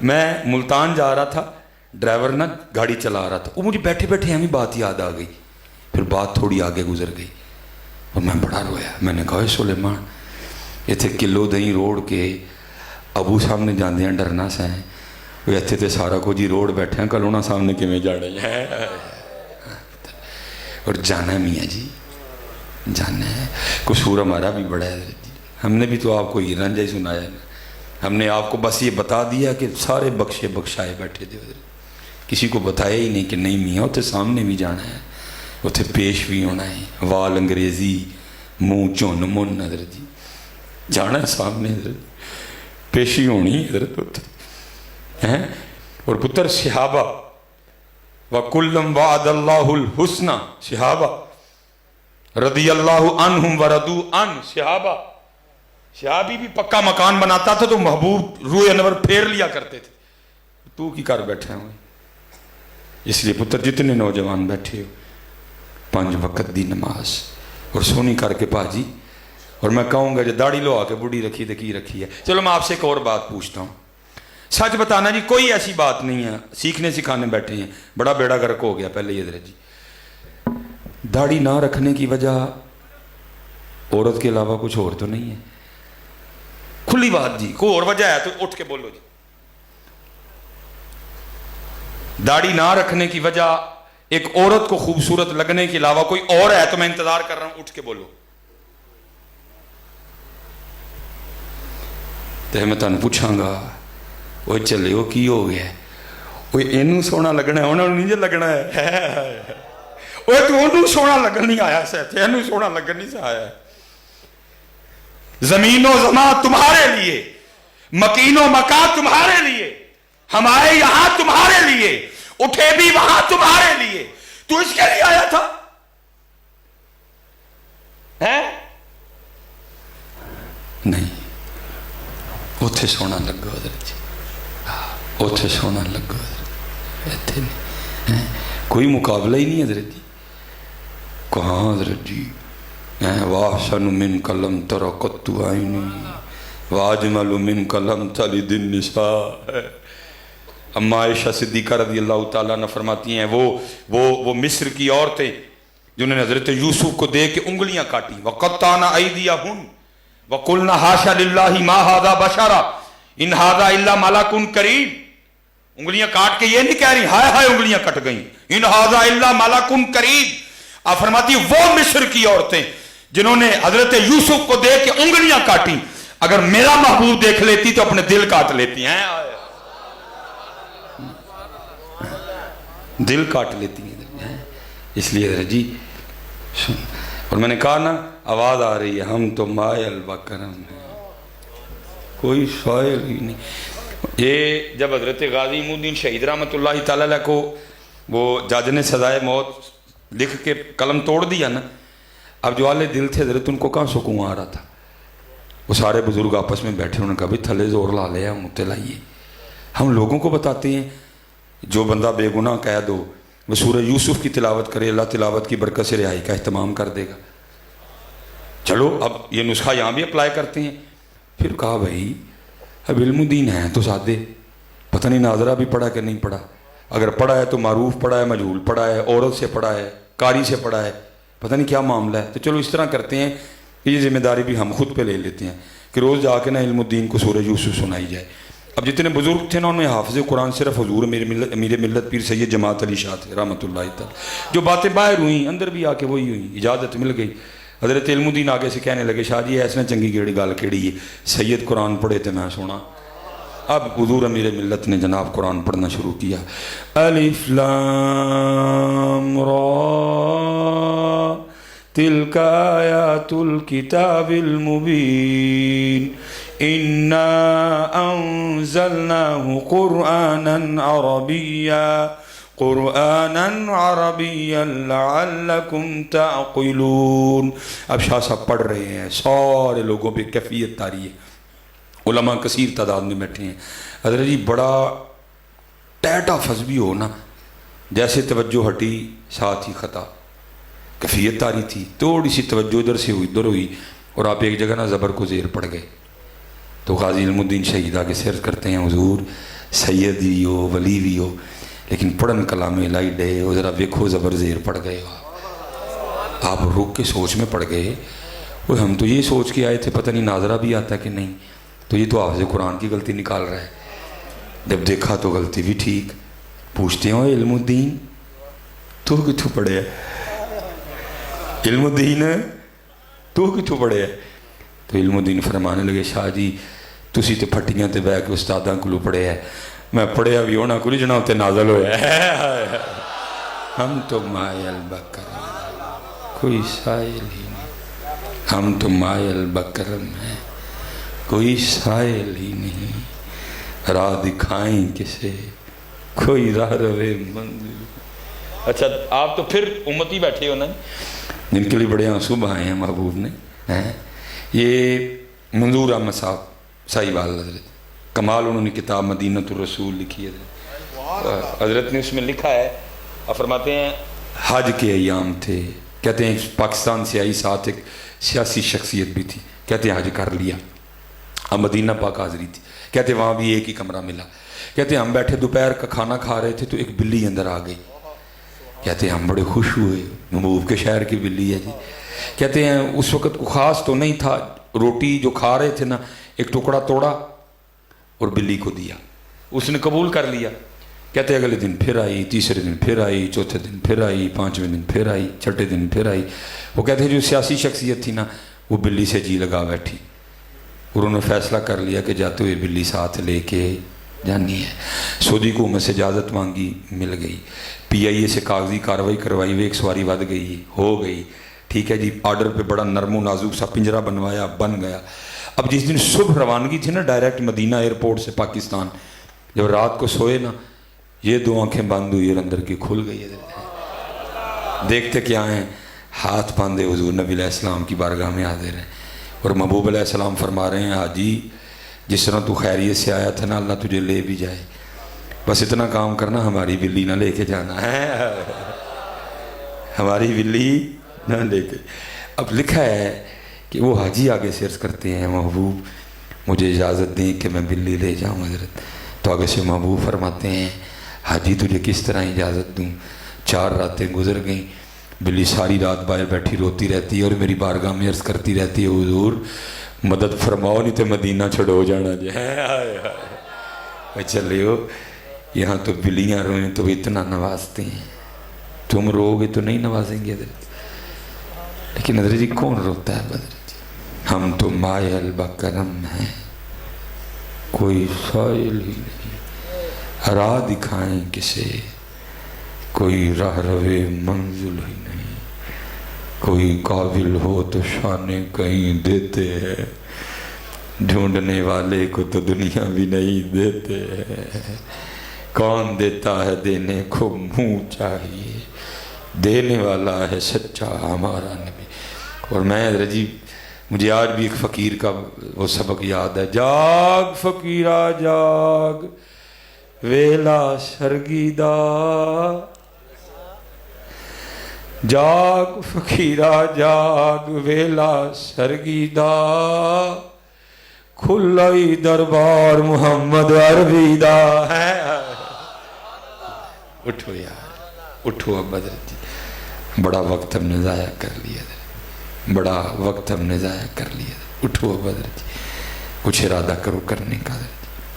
میں ملتان جا رہا تھا، ڈرائیور نا گاڑی چلا رہا تھا، وہ مجھے بیٹھے بیٹھے ہمیں بات یاد آ گئی، پھر بات تھوڑی آگے گزر گئی اور میں بڑا رویا، میں نے کہا سلیمان اتنے کلو دہی روڑ کے ابو سامنے جاندے ہیں ڈرنا سا ہے، وہ اتنے تے سارا کو جی روڑ بیٹھے ہیں، کلونا سامنے کیویں جاڑے ہیں، اور جانا ہے میاں جی، جانا ہے، قصور ہمارا بھی بڑا ہے، ہم نے بھی تو آپ کو یہ رنجہ ہی سنایا ہے، ہم نے آپ کو بس یہ بتا دیا کہ سارے بخشے بخشائے بیٹھے تھے، کسی کو بتایا ہی نہیں کہ نہیں میاں اتنے سامنے بھی جانا ہے، اتنے پیش بھی ہونا ہے، وال انگریزی منہ چون من حضرت جی، جانا ہے سامنے حضرت، پیشی ہونی حضرت ہیں۔ اور پتر صحابہ وَكُلًّا وَعَدَ اللَّهُ الْحُسْنَى، صحابہ رضی اللہ عنہم وردوا عنہ، صحابی بھی پکا مکان بناتا تھا تو محبوب روح انور پھیر لیا کرتے تھے، تو کی کر بیٹھے ہوئے۔ اس لیے پتر جتنے نوجوان بیٹھے ہو 5 وقت دی نماز اور سونی کر کے پاجی، اور میں کہوں گا جو داڑھی لو آ کے بڑھی رکھی تو کی رکھی ہے۔ چلو میں آپ سے ایک اور بات پوچھتا ہوں، سچ بتانا جی، کوئی ایسی بات نہیں ہے، سیکھنے سکھانے بیٹھے ہیں، بڑا بیڑا گرک ہو گیا پہلے یہ حضرت جی، داڑھی نہ رکھنے کی وجہ عورت کے علاوہ کچھ اور تو نہیں ہے؟ کھلی بات جی، کوئی اور وجہ ہے تو اٹھ کے بولو جی۔ داڑھی نہ رکھنے کی وجہ ایک عورت کو خوبصورت لگنے کے علاوہ کوئی اور ہے تو میں انتظار کر رہا ہوں، اٹھ کے بولو۔ تو میں تانوں پوچھاں گا، وہ چلے وہ کی ہو گیا، وہ اینوں سونا لگنا ہے، انہوں نہیں جو لگنا ہے، وہ تو انہوں سونا لگن نہیں آیا سہتے، اینوں سونا لگن نہیں سے آیا ہے۔ زمین و زمان تمہارے لیے، مکین و مکان تمہارے لیے، ہم آئے یہاں تمہارے لیے، اٹھے بھی وہاں تمہارے لیے، تو اس کے لیے آیا تھا؟ ہے نہیں اتنے سونا لگو حضرت جی اتنے سونا لگو اتنے نہیں کوئی مقابلہ ہی نہیں حضرت جی کہاں حضرت جی واحسن من کلم ترقت عینی واجمل من کلم تلد النساء اما عائشہ صدیقہ رضی اللہ تعالیٰ عنہ فرماتی ہیں وہ مصر کی عورتیں جنہوں نے حضرت یوسف کو دیکھ کے انگلیاں کاٹی وَقَطَّعْنَ أَيْدِيَهُنَّ وَقُلْنَ حَاشَ لِلَّهِ مَا هَذَا بَشَرًا إِنْ هَذَا إِلَّا مَلَكٌ كَرِيمٌ انگلیاں کاٹ کے یہ نہیں کہہ رہی ہائے ہائے انگلیاں کٹ گئیں إِنْ هَذَا إِلَّا مَلَكٌ كَرِيمٌ آپ فرماتی وہ مصر کی عورتیں جنہوں نے حضرت یوسف کو دیکھ کے انگلیاں کاٹی اگر میرا محبوب دیکھ لیتی تو اپنے دل کاٹ لیتی ہیں دل کاٹ لیتی ہیں اس لیے حضرت جی اور میں نے کہا نا آواز آ رہی ہے ہم تو مائل بکرم ہیں کوئی شاعر ہی نہیں یہ جب حضرت غازی معین الدین شہید رحمۃ اللہ تعالی علیہ کو وہ جج نے سزائے موت لکھ کے قلم توڑ دیا نا اب جو والے دل تھے حضرت ان کو کہاں سکون آ رہا تھا وہ سارے بزرگ آپس میں بیٹھے انہوں نے کہا بھی تھلے زور لا لیا ہم اتنے لائیے ہم لوگوں کو بتاتے ہیں جو بندہ بے گناہ قید ہو وہ سورہ یوسف کی تلاوت کرے اللہ تلاوت کی برکت سے رہائی کا اہتمام کر دے گا چلو اب یہ نسخہ یہاں بھی اپلائی کرتے ہیں پھر کہا بھائی اب علم الدین ہے تو سادے پتہ نہیں ناظرہ بھی پڑھا کہ نہیں پڑھا اگر پڑھا ہے تو معروف پڑھا ہے مجہول پڑھا ہے عورت سے پڑھا ہے قاری سے پڑھا ہے پتہ نہیں کیا معاملہ ہے تو چلو اس طرح کرتے ہیں کہ یہ ذمہ داری بھی ہم خود پہ لے لیتے ہیں کہ روز جا کے نا علم الدین کو سورہ یوسف سنائی جائے اب جتنے بزرگ تھے نا ان میں حافظ قرآن صرف حضور امیر ملت پیر سید جماعت علی شاہ تھے رحمۃ اللہ تعالی جو باتیں باہر ہوئیں اندر بھی آ کے وہی ہوئیں اجازت مل گئی حضرت علم الدین آگے سے کہنے لگے شاہ جی ایسا چنگی کیڑی گال کیڑی ہے سید قرآن پڑھے تھے میں سونا اب حضور امیر ملت نے جناب قرآن پڑھنا شروع کیا الف لام را تلک آیات الکتاب المبین انا انزلناه قرآنا عربیا لعلکم تعقلون اب شاہ صاحب پڑھ رہے ہیں سارے لوگوں پہ کیفیت طاری ہے علماء کثیر تعداد میں بیٹھے ہیں حضرت جی بڑا ٹیٹا فز بھی ہو نا جیسے توجہ ہٹی ساتھ ہی خطا کیفیت طاری تھی تھوڑی سی توجہ ادھر سے ہوئی ادھر ہوئی اور آپ ایک جگہ نا زبر کو زیر پڑ گئے تو غازی علم الدین شہید آگے سیر کرتے ہیں حضور سید بھی ہو ولی بھی ہو لیکن پڑھن کلام الہی ڈے وہ ذرا ویکھو زبر زیر پڑ گئے ہو آپ رک کے سوچ میں پڑ گئے وہ ہم تو یہ سوچ کے آئے تھے پتہ نہیں ناظرہ بھی آتا کہ نہیں تو یہ تو حافظ قرآن کی غلطی نکال رہا ہے جب دیکھا تو غلطی بھی ٹھیک پوچھتے ہو علم الدین تو کتوں پڑھے ہے علم الدین تو کتوں پڑھے ہے تو علم الدین فرمانے لگے شاہ جی تسی تے پھٹیاں تے بہ کے استاداں کو پڑھے ہے میں پڑھیا بھی ہونا کلی جنا تے نازل ہویا ہے ہم تو مائل بکرم کوئی سائل ہی نہیں ہم تو مائل بکرم ہیں کوئی سائل ہی نہیں راہ دکھائیں کسے کوئی راہ روے منزل اچھا آپ تو پھر امتی بیٹھے ہو نا جن کے لیے بڑے آنسو بہائے ہیں محبوب نے یہ منظور احمد صاحب ساہیوال حضرت کمال انہوں نے کتاب مدینۃ الرسول لکھی ہے حضرت نے اس میں لکھا ہے آپ فرماتے ہیں حج کے ایام تھے کہتے ہیں پاکستان سے آئی ساتھ ایک سیاسی شخصیت بھی تھی کہتے ہیں حج کر لیا اب مدینہ پاک حاضری تھی کہتے ہیں وہاں بھی ایک ہی کمرہ ملا کہتے ہیں ہم بیٹھے دوپہر کا کھانا کھا رہے تھے تو ایک بلی اندر آ گئی کہتے ہیں ہم بڑے خوش ہوئے محبوب کے شہر کی بلی ہے جی کہتے ہیں اس وقت کو خاص تو نہیں تھا روٹی جو کھا رہے تھے نا ایک ٹکڑا توڑا اور بلی کو دیا اس نے قبول کر لیا کہتے ہیں اگلے دن پھر آئی تیسرے دن پھر آئی چوتھے دن پھر آئی پانچویں دن پھر آئی چھٹے دن پھر آئی وہ کہتے ہیں جو سیاسی شخصیت تھی نا وہ بلی سے جی لگا بیٹھی اور انہوں نے فیصلہ کر لیا کہ جاتے ہوئے بلی ساتھ لے کے جانی ہے سعودی حکومت سے اجازت مانگی مل گئی پی آئی اے سے کاغذی کارروائی کروائی ہوئی ایک سواری ود گئی ہو گئی ٹھیک ہے جی آرڈر پہ بڑا نرم و نازک سا پنجرہ بنوایا بن گیا اب جس دن صبح روانگی تھی نا ڈائریکٹ مدینہ ایئرپورٹ سے پاکستان جب رات کو سوئے نا یہ دو آنکھیں بند ہوئی اور اندر کی کھل گئی دیکھتے کیا ہیں ہاتھ باندھے حضور نبی علیہ السلام کی بارگاہ میں حاضر ہیں، اور محبوب علیہ السلام فرما رہے ہیں حاجی جس طرح تو خیریت سے آیا تھا نا اللہ تجھے لے بھی جائے، بس اتنا کام کرنا ہماری بلی نہ لے کے جانا ہے، ہماری بلی نہ لے کے۔ اب لکھا ہے کہ وہ حاجی آگے سے عرض کرتے ہیں محبوب مجھے اجازت دیں کہ میں بلی لے جاؤں حضرت، تو آگے سے محبوب فرماتے ہیں حاجی تجھے کس طرح اجازت دوں، 4 راتیں گزر گئیں، بلی ساری رات باہر بیٹھی روتی رہتی ہے اور میری بارگاہ میں عرض کرتی رہتی ہے حضور مدد فرماؤ نہیں تو مدینہ چھڑو جانا جائے۔ چلے ہو یہاں تو بلیاں روئیں تو اتنا نوازتے ہیں، تم رو گے تو نہیں نوازیں گے حضرت، لیکن حضرت جی کون روتا ہے بدر جی، ہم تو مائل بکرم ہیں، کوئی سائل ہی نہیں، راہ دکھائیں کسے، کوئی راہ روے منزل ہی نہیں، کوئی قابل ہو تو شانے کہیں دیتے ہیں، ڈھونڈنے والے کو تو دنیا بھی نہیں دیتے ہیں، کون دیتا ہے دینے کو منہ چاہیے، دینے والا ہے سچا ہمارا نبی۔ اور میں حضرت جی مجھے آج بھی ایک فقیر کا وہ سبق یاد ہے، جاگ فقیرہ جاگ ویلا سرگیدہ، جاگ فقیرہ جاگ ویلا سرگیدہ، کھلائی دربار محمد عربی دا ہے۔ اٹھو یار اٹھو اب بدر جی، بڑا وقت ہم نے ضائع کر لیا، بڑا وقت ہم نے ضائع کر لیا، اٹھو اب بدر جی، کچھ ارادہ کرو کرنے کا۔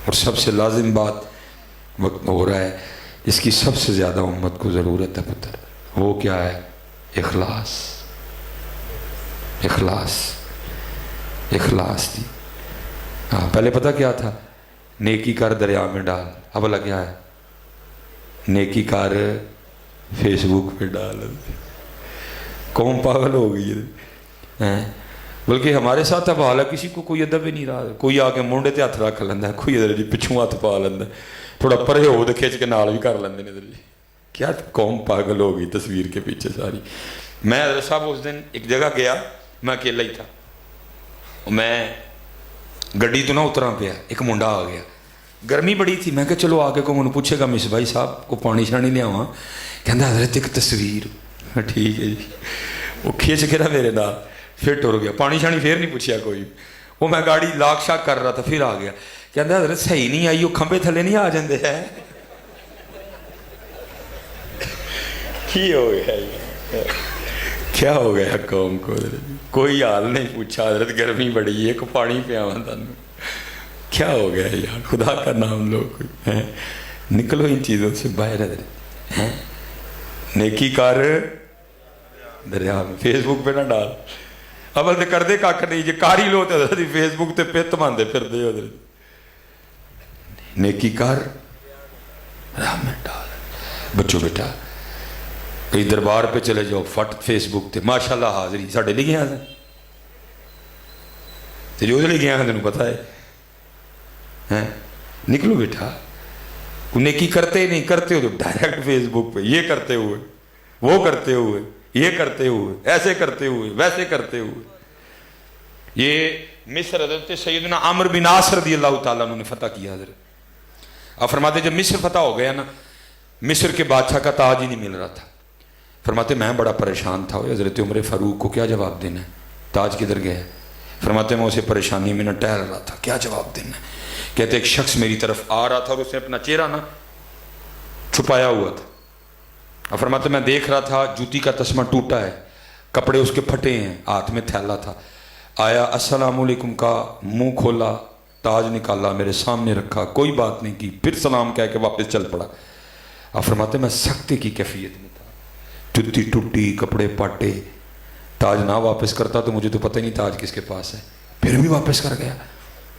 اور سب سے لازم بات وقت ہو رہا ہے اس کی سب سے زیادہ امت کو ضرورت ہے پتر، وہ کیا ہے؟ اخلاص، اخلاص، اخلاص دی۔ ہاں پہلے پتہ کیا تھا؟ نیکی کر دریا میں ڈال، اب اللہ کیا ہے؟ نیکی کر فیس بک پہ ڈال۔ قوم پاگل ہو گئی ہے، بلکہ ہمارے ساتھ اب حالہ کسی کو کوئی ادب ہی نہیں رہا، کوئی آ کے منڈے تے ہاتھ رکھ لیندہ ہے، کوئی ادھر جی پچھوں ہاتھ پا لیندہ ہے، تھوڑا پرے ہو تو کھیچ کے نال بھی کر لیندے نے ادھر جی۔ کیا قوم پاگل ہو گئی تصویر کے پیچھے ساری۔ میں حضرت صاحب اس دن ایک جگہ گیا، میں اکیلا ہی تھا، میں گڈی تو نہ اترا پیا، ایک منڈا آ گیا، گرمی بڑی تھی، میں کہا چلو آگے کو منو پوچھے گا مس بھائی صاحب کو پانی شانی لیا ہوا، کہندہ حضرت ایک تصویر، ٹھیک ہے جی، وہ کھیچ کے رہا میرے نال، پھر ٹر گیا، پانی شانی پھر نہیں پوچھیا کوئی، وہ میں گاڑی لاکھ شاک کر رہا تھا، پھر آ گیا، کہندہ حضرت صحیح نہیں آئی، وہ کھمبے تھلے نہیں آ جاندے ہے۔ کی ہو گیا، کیا ہو گیا قوم کو؟ کوئی حال نہیں پوچھا، حضرت گرمی بڑی ہے، کو پانی پہ آواں تانوں، کیا ہو گیا یار، خدا کا نام لوگ نکلو ان چیزوں سے باہر۔ حضرت نیکی کر دریا میں، فیس بک پہ نہ ڈال، اب تو کر دے کاکھ نہیں جی، کاری لو تو حضرت فیس بک تے پت ماندے پھر دے، حضرت نیکی کر دریا میں ڈال۔ بچوں بیٹا کئی دربار پہ چلے جاؤ، فٹ فیس بک تے ماشاءاللہ حاضری ساڑھے لے گیا ہیں تے جو لے گیا ہیں تنہوں پتہ ہے، نکلو بیٹا، نیکی کرتے نہیں کرتے ہو تو ڈائریکٹ فیس بک پہ یہ کرتے ہوئے، وہ کرتے ہوئے، یہ کرتے ہوئے، ایسے کرتے ہوئے، ویسے کرتے ہوئے۔ یہ مصر حضرت سیدنا عمر بن عاص رضی اللہ تعالیٰ عنہ نے فتح کیا حضرت، آپ فرماتے جب مصر فتح ہو گیا نا، مصر کے بادشاہ کا تاج ہی نہیں مل رہا تھا، فرماتے میں بڑا پریشان تھا، حضرت عمر فاروق کو کیا جواب دینا ہے، تاج کدھر گیا ہے؟ فرماتے میں اسے پریشانی میں نہ ٹہل رہا تھا، کیا جواب دینا ہے؟ کہتے ایک شخص میری طرف آ رہا تھا اور اس نے اپنا چہرہ نا چھپایا ہوا تھا، اور فرماتے میں دیکھ رہا تھا جوتی کا تسمہ ٹوٹا ہے، کپڑے اس کے پھٹے ہیں، ہاتھ میں تھیلا تھا، آیا السلام علیکم کا، منہ کھولا، تاج نکالا میرے سامنے رکھا، کوئی بات نہیں کی، پھر سلام کہہ کے واپس چل پڑا۔ آپ فرماتے میں سختے کی کیفیت میں تھا، جوتی ٹوٹی، کپڑے پاٹے، تاج نہ واپس کرتا تو مجھے تو پتہ ہی نہیں تاج کس کے پاس ہے، پھر بھی واپس کر گیا۔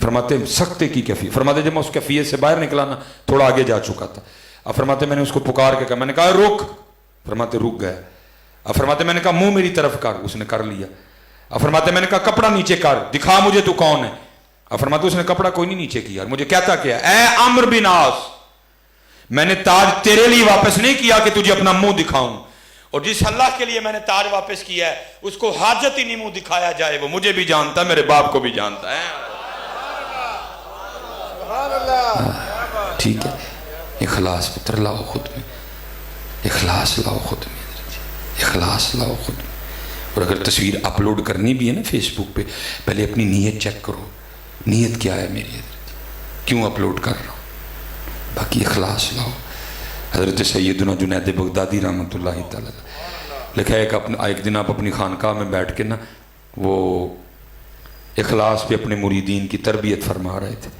فرماتے سختے کی کیفیت، فرماتے جب میں اس کیفیت سے باہر نکلا نا تھوڑا آگے جا چکا تھا، اب فرماتے میں نے اس کو پکار کے کہا، میں نے کہا رک، فرماتے رک گیا، اب فرماتے میں نے کہا منہ میری طرف کر، اس نے کر لیا، اب فرماتے میں نے کہا کپڑا نیچے کر، دکھا مجھے تو کون ہے، اب فرماتے اس نے کپڑا کوئی نہیں نیچے کیا، مجھے کہتا کیا، اے عمرو بن عاص، میں نے تاج تیرے لیے واپس نہیں کیا کہ تجھے اپنا منہ دکھاؤں، اور جس اللہ کے لیے میں نے تاج واپس کیا ہے اس کو حاجت ہی نہیں منہ دکھایا جائے، وہ مجھے بھی جانتا ہے، میرے باپ کو بھی جانتا ہے۔ ٹھیک ہے، اخلاص پتر لاؤ خود میں، اخلاص لاؤ خود میں، اخلاص لاؤ خود میں۔ اور اگر تصویر اپلوڈ کرنی بھی ہے نا فیس بک پہ، پہلے اپنی نیت چیک کرو، نیت کیا ہے میری، کیوں اپلوڈ کر رہا ہوں، باقی اخلاص لاؤ۔ حضرت سیدنا جنید بغدادی رحمۃ اللہ تعالیٰ لکھا ہے کہ ایک دن آپ اپنی خانقاہ میں بیٹھ کے نا وہ اخلاص پہ اپنے مریدین کی تربیت فرما رہے تھے۔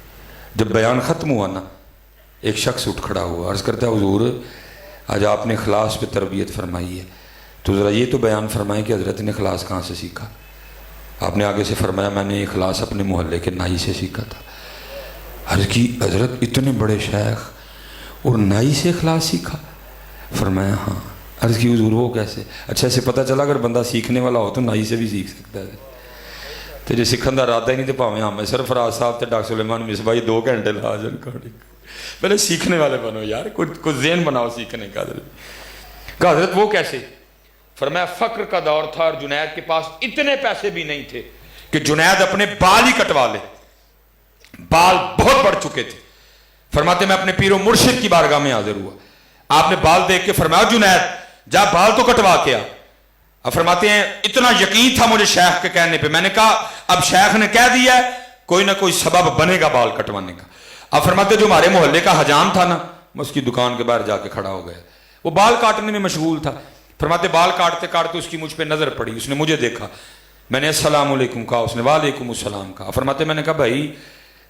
جب بیان ختم ہوا نا، ایک شخص اٹھ کھڑا ہوا، عرض کرتا ہے حضور آج آپ نے اخلاص پہ تربیت فرمائی ہے، تو ذرا یہ تو بیان فرمائیں کہ حضرت نے اخلاص کہاں سے سیکھا؟ آپ نے آگے سے فرمایا میں نے اخلاص اپنے محلے کے نائی سے سیکھا تھا۔ عرض کی حضرت اتنے بڑے شیخ اور نائی سے اخلاص سیکھا؟ فرمایا ہاں۔ عرض کی حضور وہ کیسے؟ اچھا اسے پتہ چلا اگر بندہ سیکھنے والا ہو تو نائی سے بھی سیکھ سکتا ہے، تو جو سکھن دا ارادہ ہی نہیں تو پاویں ہم سرفراز صاحب تے ڈاکٹر سلیمان مصباح 2 گھنٹے لا جان کھانے، پہلے سیکھنے والے بنو یار، کچھ ذہن بناؤ سیکھنے کا۔ کہا حضرت وہ کیسے؟ فرمایا فقر کا دور تھا اور جنید کے پاس اتنے پیسے بھی نہیں تھے کہ جنید اپنے بال ہی کٹوا لے، بال بہت بڑھ چکے تھے۔ فرماتے میں اپنے پیر و مرشد کی بارگاہ میں حاضر ہوا، آپ نے بال دیکھ کے فرمایا جنید جا بال تو کٹوا کے آ۔ اب فرماتے ہیں اتنا یقین تھا مجھے شیخ کے کہنے پہ، میں نے کہا اب شیخ نے کہہ دیا ہے کوئی نہ کوئی سبب بنے گا بال کٹوانے کا۔ اب فرماتے جو ہمارے محلے کا حجام تھا نا، میں اس کی دکان کے باہر جا کے کھڑا ہو گیا، وہ بال کاٹنے میں مشغول تھا۔ فرماتے بال کاٹتے کاٹتے اس کی مجھ پہ نظر پڑی، اس نے مجھے دیکھا، میں نے السلام علیکم کہا، اس نے وعلیکم السلام کہا۔ فرماتے میں نے کہا بھائی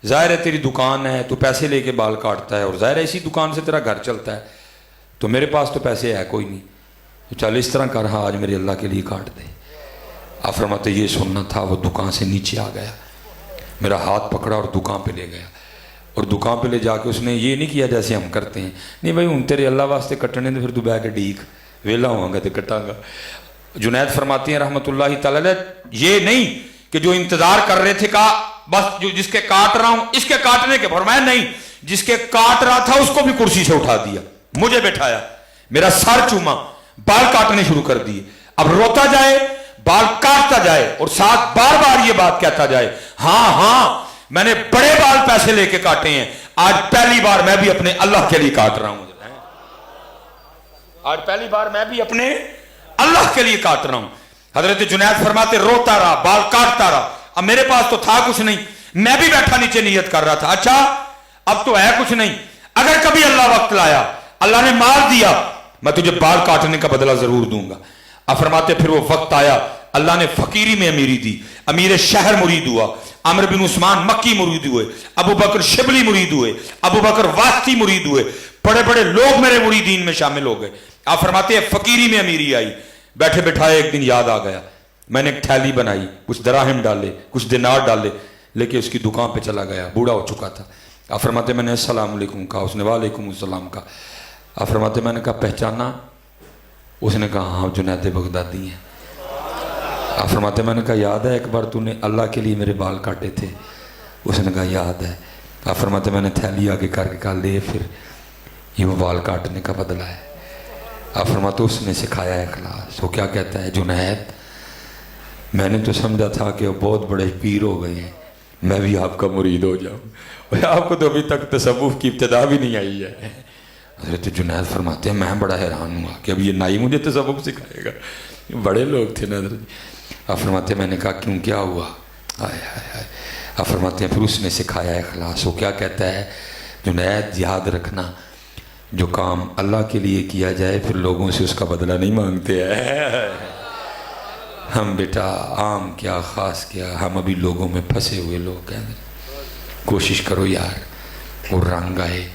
ظاہر ہے تیری دکان ہے، تو پیسے لے کے بال کاٹتا ہے اور ظاہر ہے اسی دکان سے تیرا گھر چلتا ہے، تو میرے پاس تو پیسے ہے کوئی نہیں، تو چل اس طرح کر آج میرے اللہ کے لیے کاٹ دے۔ آپ فرماتے یہ سننا تھا، وہ دکان سے نیچے آ گیا، میرا ہاتھ پکڑا اور دکان پہ لے گیا، اور دکان پہ لے جا کے اس نے یہ نہیں کیا جیسے ہم کرتے ہیں، نہیں بھائی ہوں تیرے اللہ واسطے کٹنے تو پھر تو بہ کے ڈیک ویلا ہوں گا تو کٹاں گا۔ جنید فرماتے ہیں رحمۃ اللہ تعالی یہ نہیں کہ جو انتظار کر رہے تھے کہا بس جو جس کے کاٹ رہا ہوں اس کے کاٹنے کے، فرمایا نہیں، جس کے کاٹ رہا تھا اس کو بھی کرسی سے اٹھا دیا، مجھے بٹھایا، میرا سر چوما، بال کاٹنے شروع کر دیے، اب روتا جائے بال کاٹتا جائے اور ساتھ بار بار یہ بات کہتا جائے ہاں ہاں میں نے بڑے بال پیسے لے کے کاٹے ہیں، آج پہلی بار میں بھی اپنے اللہ کے لیے کاٹ رہا ہوں، آج پہلی بار میں بھی اپنے اللہ کے لیے کاٹ رہا ہوں۔ حضرت جنید فرماتے روتا رہا، بال کاٹتا رہا، اب میرے پاس تو تھا کچھ نہیں، میں بھی بیٹھا نیچے نیت کر رہا تھا اچھا اب تو ہے کچھ نہیں، اگر کبھی اللہ وقت لایا، اللہ نے مال دیا، میں تجھے بال کاٹنے کا بدلہ ضرور دوں گا۔ اب فرماتے پھر وہ وقت آیا، اللہ نے فقیری میں امیری دی، امیر شہر مرید ہوا، عمر بن عثمان مکی مرید ہوئے، ابو بکر شبلی مرید ہوئے، ابو بکر واسطی مرید ہوئے، بڑے بڑے لوگ میرے مریدین میں شامل ہو گئے۔ آپ فرماتے ہیں فقیری میں امیری آئی، بیٹھے بٹھائے ایک دن یاد آ گیا، میں نے ایک تھیلی بنائی، کچھ دراہم ڈالے، کچھ دینار ڈالے، لے کے اس کی دکان پہ چلا گیا، بوڑھا ہو چکا تھا۔ آپ فرماتے میں نے السلام علیکم کہا، اس نے وعلیکم السلام کہا۔ آپ فرماتے میں نے کہا پہچانا؟ اس نے کہا ہاں جنید بغدادی ہیں۔ آپ فرماتے میں نے کہا یاد ہے ایک بار تو نے اللہ کے لیے میرے بال کاٹے تھے؟ اس نے کہا یاد ہے۔ آپ فرماتے میں نے تھیلی آگے کر کے کہا لے پھر یہ وہ بال کاٹنے کا بدلہ ہے۔ آپ فرماتے اس نے سکھایا ہے اخلاص، وہ کیا کہتا ہے جنید میں نے تو سمجھا تھا کہ وہ بہت بڑے پیر ہو گئے ہیں، میں بھی آپ کا مرید ہو جاؤں، اور آپ کو تو ابھی تک تصوف کی ابتدا بھی نہیں آئی ہے۔ حضرت جنید فرماتے ہیں میں بڑا حیران ہوا کہ اب یہ نائی مجھے تصوف سکھائے گا، بڑے لوگ تھے نا حضرت۔ آپ فرماتے ہیں میں نے کہا کیوں کیا ہوا؟ آئے ہائے ہائے۔ آپ فرماتے ہیں پھر اس نے سکھایا اخلاص، وہ کیا کہتا ہے جنید یاد رکھنا جو کام اللہ کے لیے کیا جائے پھر لوگوں سے اس کا بدلہ نہیں مانگتے ہیں۔ ہم بیٹا عام کیا خاص کیا، ہم ابھی لوگوں میں پھنسے ہوئے لوگ ہیں۔ کوشش کرو یار وہ رنگ آئے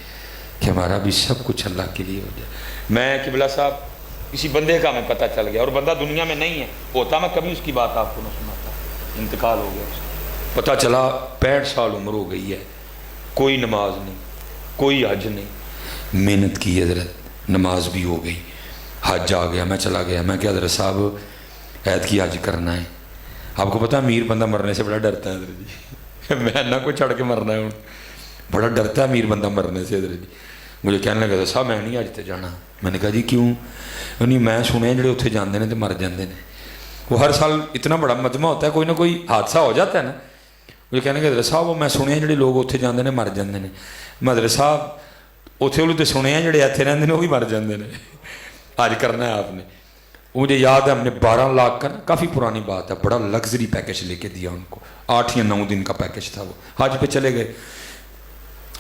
کہ ہمارا بھی سب کچھ اللہ کے لیے ہو جائے۔ میں قبلہ صاحب کسی بندے کا ہمیں پتہ چل گیا اور بندہ دنیا میں نہیں ہے، ہوتا میں کبھی اس کی بات آپ کو نہ سناتا، انتقال ہو گیا اس کا، پتہ چلا 65 سال عمر ہو گئی ہے، کوئی نماز نہیں، کوئی حج نہیں، محنت کی حضرت، نماز بھی ہو گئی، حج آ گیا، میں چلا گیا، میں کہ حضرت صاحب عید کی حج کرنا ہے۔ آپ کو پتہ امیر بندہ مرنے سے بڑا ڈرتا ہے حضرت جی، میں نہ کوئی چھڑ کے مرنا ہے، بڑا ڈرتا ہے امیر بندہ مرنے سے حضرت جی۔ مجھے کہنے لگا صاحب میں نہیں اج تے جانا. میں نے کہا جی کیوں؟ نہیں میں سنیا جڑے اتنے جاندے نے تو مر جاندے نے. وہ ہر سال اتنا بڑا مجمع ہوتا ہے, کوئی نہ کوئی حادثہ ہو جاتا ہے نا. مجھے کہنے لگا حضرت صاحب وہ میں سنیا جڑے لوگ اتنے جاندے نے مر جاندے نے. میں حضرت صاحب اتنے والوں تو سنیا جڑے اتنے رہندے نے وہ بھی مر جاندے نے. آج کرنا ہے آپ نے. مجھے یاد ہے ہم نے 12 لاکھ کا, کافی پرانی بات ہے, بڑا لگژری پیکج لے کے دیا ان کو. 8 یا 9 دن کا پیکج تھا. وہ حج پہ چلے گئے.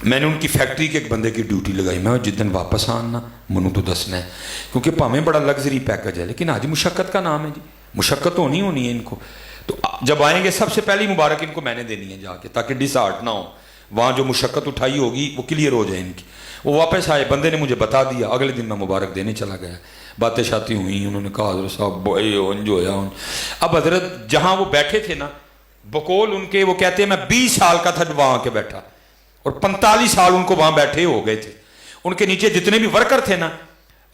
میں نے ان کی فیکٹری کے ایک بندے کی ڈیوٹی لگائی. میں جس دن واپس آنا منو تو دسنا ہے, کیونکہ پاویں بڑا لگژری پیکج ہے لیکن آج مشقت کا نام ہے جی. مشقت ہونی ہے ان کو. تو جب آئیں گے سب سے پہلی مبارک ان کو میں نے دینی ہے جا کے, تاکہ ڈس ہارٹ نہ ہو. وہاں جو مشقت اٹھائی ہوگی وہ کلیئر ہو جائے ان کی. وہ واپس آئے, بندے نے مجھے بتا دیا, اگلے دن میں مبارک دینے چلا گیا. باتیں شاتی ہوئیں, انہوں نے کہا حضرت صاحب انج ہویا. اب حضرت جہاں وہ بیٹھے تھے نا بقول ان کے, وہ کہتے ہیں میں 20 سال کا تھا جب وہاں کے بیٹھا, اور 45 سال ان کو وہاں بیٹھے ہو گئے تھے. ان کے نیچے جتنے بھی ورکر تھے نا,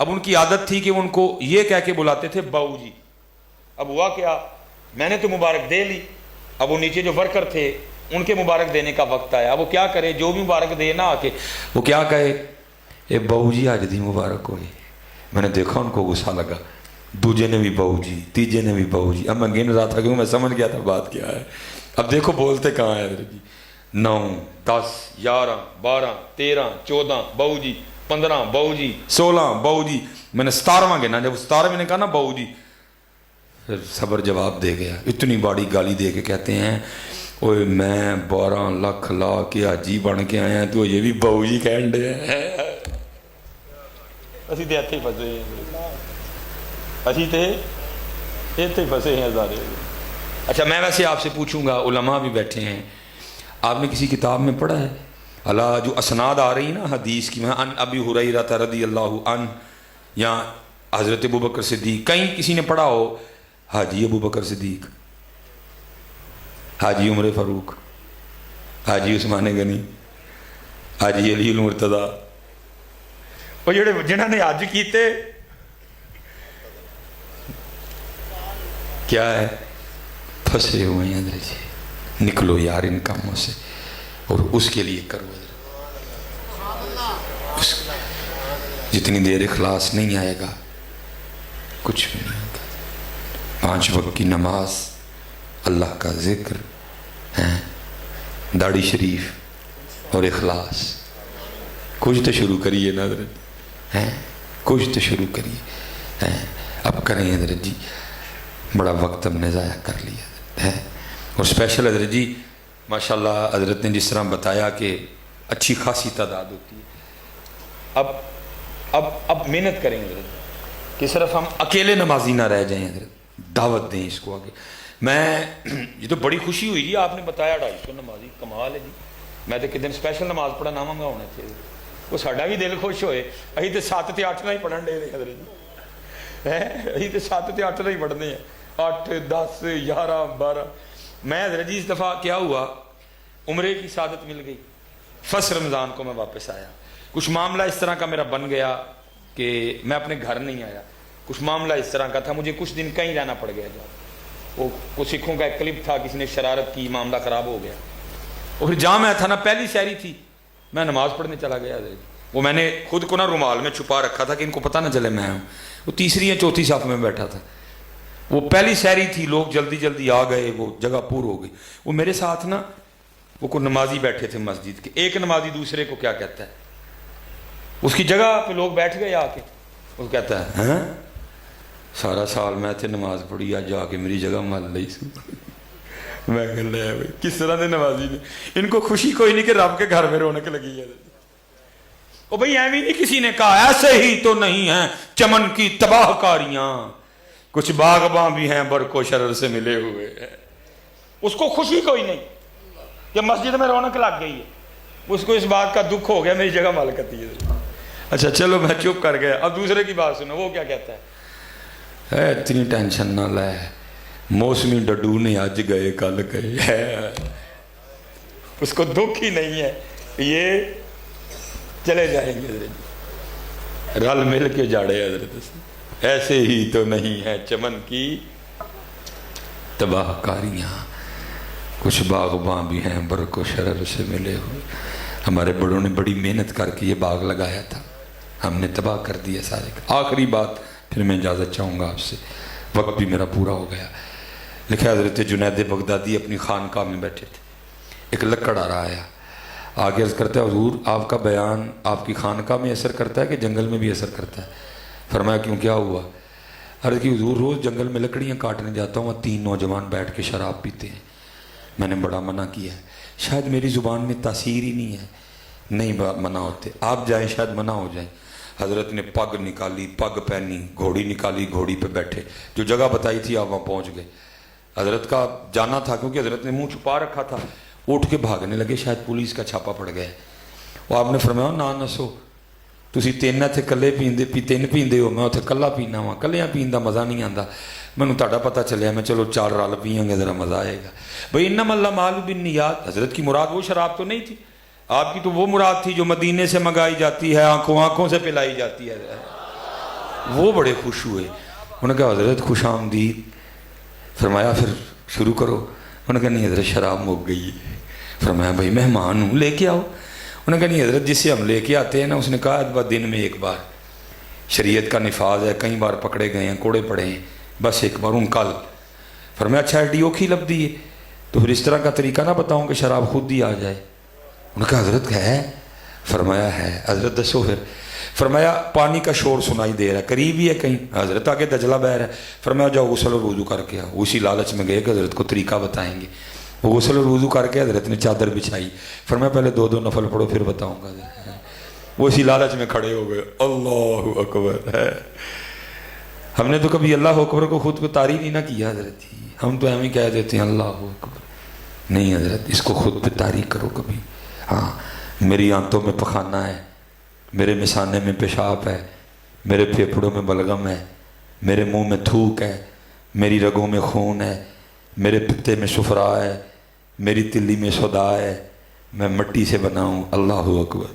اب ان کی عادت تھی کہ ان کو یہ کہہ کے بلاتے تھے باؤ جی. اب ہوا کیا, میں نے تو مبارک دے لی, اب وہ نیچے جو ورکر تھے ان کے مبارک دینے کا وقت آیا. اب وہ کیا کرے, جو بھی مبارک دے نا آ کے وہ کیا کہے, اے باؤ جی آج دی مبارک ہوئی. میں نے دیکھا ان کو غصہ لگا. دوجے نے بھی باؤ جی, تیجے نے بھی باؤ جی. اب میں گن رہا تھا کیوں, میں سمجھ گیا تھا بات کیا ہے. اب دیکھو بولتے کہاں ہے جی. 9 10 11 12 13 14 باؤ جی, 15 باؤ جی, 16 باؤ جی. میں نے 17واں گنا. جب 17ویں نے کہا نا باؤ جی, پھر صبر جواب دے گیا. اتنی بڑی گالی دے کے کہتے ہیں اوے میں 12 لاکھ لا کے حاجی بن کے آیا تو یہ بھی باؤ جی کہن دے ہیں. اسی تے اتھے پھسے ہیں, اسی تے اتھے پھسے ہیں ہزارے. اچھا میں ویسے آپ سے پوچھوں گا, علماء بھی بیٹھے ہیں, آپ نے کسی کتاب میں پڑھا ہے اللہ جو اسناد آ رہی نا حدیث کی, میں ان ابی ہریرہ رضی اللہ عنہ یا حضرت ابو بکر صدیق, کہیں کسی نے پڑھا ہو حاجی ابو بکر صدیق, حاجی عمر فاروق, حاجی عثمان غنی, حاجی علی المرتضیٰ, وہ جڑے جنہوں نے حج کیتے کیا ہے پھنسے ہوئے ہیں حضرت جی. نکلو یار ان کاموں سے اور اس کے لیے کرو. جتنی دیر اخلاص نہیں آئے گا کچھ بھی نہیں ہوگا. 5 وقت کی نماز, اللہ کا ذکر ہے, داڑھی شریف اور اخلاص. کچھ تو شروع کریے نا حضرت, کچھ تو شروع کریے. اب کریں حضرت جی, بڑا وقت ہم نے ضائع کر لیا ہے. اور اسپیشل حضرت جی ماشاءاللہ حضرت نے جس طرح بتایا کہ اچھی خاصی تعداد ہوتی ہے. اب محنت کریں حضرت کہ صرف ہم اکیلے نمازی نہ رہ جائیں حضرت, دعوت دیں اس کو آگے. میں یہ تو بڑی خوشی ہوئی جی, آپ نے بتایا 250 نمازی, کمال ہے جی. میں تو کدن اسپیشل نماز پڑھا نہ منگا ہونا چاہیے, وہ ساڈا بھی دل خوش ہوئے. اہی تو 7 تے 8 ہی پڑھن ڈے حضرت جی, اہی تو 7 تے 8 ہی پڑھنے ہیں, 8 10 11 12. میں حضرت جی اس دفعہ کیا ہوا, عمرے کی سعادت مل گئی, فرسٹ رمضان کو میں واپس آیا. کچھ معاملہ اس طرح کا میرا بن گیا کہ میں اپنے گھر نہیں آیا. کچھ معاملہ اس طرح کا تھا, مجھے کچھ دن کہیں رہنا پڑ گیا. وہ کچھ سکھوں کا ایک کلپ تھا, کسی نے شرارت کی, معاملہ خراب ہو گیا. اور پھر جہاں میں تھا نا, پہلی سحری تھی, میں نماز پڑھنے چلا گیا. وہ میں نے خود کو نا رومال میں چھپا رکھا تھا کہ ان کو پتہ نہ چلے میں ہوں. وہ 3 یا 4 صف میں بیٹھا تھا. وہ پہلی سحری تھی, لوگ جلدی جلدی آ گئے, وہ جگہ پور ہو گئی. وہ میرے ساتھ نا وہ کوئی نمازی بیٹھے تھے مسجد کے. ایک نمازی دوسرے کو کیا کہتا ہے, اس کی جگہ پہ لوگ بیٹھ گئے آ کے. وہ کہتا ہے ہاں سارا سال میں تھے نماز پڑھی, آج جا کے میری جگہ مل لی سو. میں کہہ رہا ہے کس طرح دے نمازی نے, ان کو خوشی کوئی نہیں کہ رب کے گھر میں رونق لگی ہے. او بھائی ایویں نہیں کسی نے کہا, ایسے ہی تو نہیں ہیں چمن کی تباہ کاریاں, کچھ باغباں بھی ہیں برق و شرر سے ملے ہوئے. اس کو خوشی کوئی نہیں کہ مسجد میں رونق لگ گئی ہے, اس کو اس بات کا دکھ ہو گیا میری جگہ مل کرتی ہے. اچھا چلو میں چپ کر گیا. اب دوسرے کی بات سنو, وہ کیا کہتا ہے, اتنی ٹینشن نہ لے, موسمی ڈڈو نے آج گئے کل گئے. اس کو دکھ ہی نہیں ہے, یہ چلے جائیں گے حضرت, رل مل کے جاڑے حضرت. ایسے ہی تو نہیں ہے چمن کی تباہ کاریاں, کچھ باغباں بھی ہیں برق و شرر سے ملے ہوئے. ہمارے بڑوں نے بڑی محنت کر کے یہ باغ لگایا تھا، ہم نے تباہ کر دیا سارے کا۔ آخری بات پھر میں اجازت چاہوں گا آپ سے، وقت بھی میرا پورا ہو گیا۔ لکھا حضرت جنید بغدادی اپنی خانقاہ میں بیٹھے تھے، ایک لکڑ آ رہا آیا، آگے عرض کرتا ہے حضور آپ کا بیان آپ کی خانقاہ میں اثر کرتا ہے کہ جنگل میں بھی اثر کرتا ہے؟ فرمایا کیوں، کیا ہوا؟ عرض کی حضور روز جنگل میں لکڑیاں کاٹنے جاتا ہوں، 3 نوجوان بیٹھ کے شراب پیتے ہیں، میں نے بڑا منع کیا ہے، شاید میری زبان میں تاثیر ہی نہیں ہے، نہیں منع ہوتے، آپ جائیں شاید منع ہو جائیں۔ حضرت نے پگ نکالی، پگ پہنی، گھوڑی نکالی، گھوڑی پہ بیٹھے، جو جگہ بتائی تھی آپ وہاں پہنچ گئے۔ حضرت کا جانا تھا کیونکہ حضرت نے منہ چھپا رکھا تھا، اٹھ کے بھاگنے لگے، شاید پولیس کا چھاپا پڑ گیا۔ وہ آپ نے فرمایا نہ نسو، تسی 3 اتنے کلے پیندے 3 پیندے ہو، میں اتنے کلا پینا وا، کلیاں پین دا مزہ نہیں آتا، مینوں تہاڈا پتہ چلیا، میں چلو 4 رل پیئیں گے ذرا مزہ آئے گا۔ بھئی انما الاعمال بالنیات، حضرت کی مراد وہ شراب تو نہیں تھی، آپ کی تو وہ مراد تھی جو مدینے سے منگائی جاتی ہے، آنکھوں سے پلائی جاتی ہے۔ وہ بڑے خوش ہوئے، انہوں نے کہا حضرت خوش آمدید۔ فرمایا پھر شروع کرو، انہوں نے کہا نہیں حضرت شراب مک گئی ہے۔ فرمایا بھائی مہمان ہوں، لے کے آؤ۔ انہوں نے کہا نہیں حضرت جس سے ہم لے کے آتے ہیں نا، اس نے کہا ادبا دن میں 1 بار، شریعت کا نفاذ ہے، کئی بار پکڑے گئے ہیں، کوڑے پڑے ہیں، بس 1 بار، ان کل۔ فرمایا اچھا ایڈی اوکھی لب دی ہے، تو پھر اس طرح کا طریقہ نہ بتاؤں کہ شراب خود ہی آ جائے۔ انہوں نے کہا حضرت ہے؟ فرمایا ہے۔ حضرت دسو پھر۔ فرمایا پانی کا شور سنائی دے رہا ہے، قریب ہی ہے کہیں، حضرت آگے دجلہ بہہ رہا ہے۔ فرمایا جاؤ غسل اور وضو کر کے آؤ۔ اسی لالچ میں گئے کہ حضرت کو طریقہ بتائیں گے، وہ غسل اور وضو کر کے حضرت نے چادر بچھائی، فرمایا پہلے 2 نفل پڑھو پھر بتاؤں گا۔ وہ اسی لالچ میں کھڑے ہو گئے، اللہ اکبر ہے۔ ہم نے تو کبھی اللہ اکبر کو خود کو طاری نہیں نہ کیا حضرت جی، ہم تو ہمیں کہہ دیتے ہیں اللہ اکبر، نہیں حضرت اس کو خود پہ طاری کرو کبھی۔ ہاں میری آنتوں میں پخانہ ہے، میرے مثانے میں پیشاب ہے، میرے پھیپھڑوں میں بلغم ہے، میرے منہ میں تھوک ہے، میری رگوں میں خون ہے، میرے پتے میں صفرا ہے، میری تلی میں صدا ہے، میں مٹی سے بنا ہوں، اللہ اکبر۔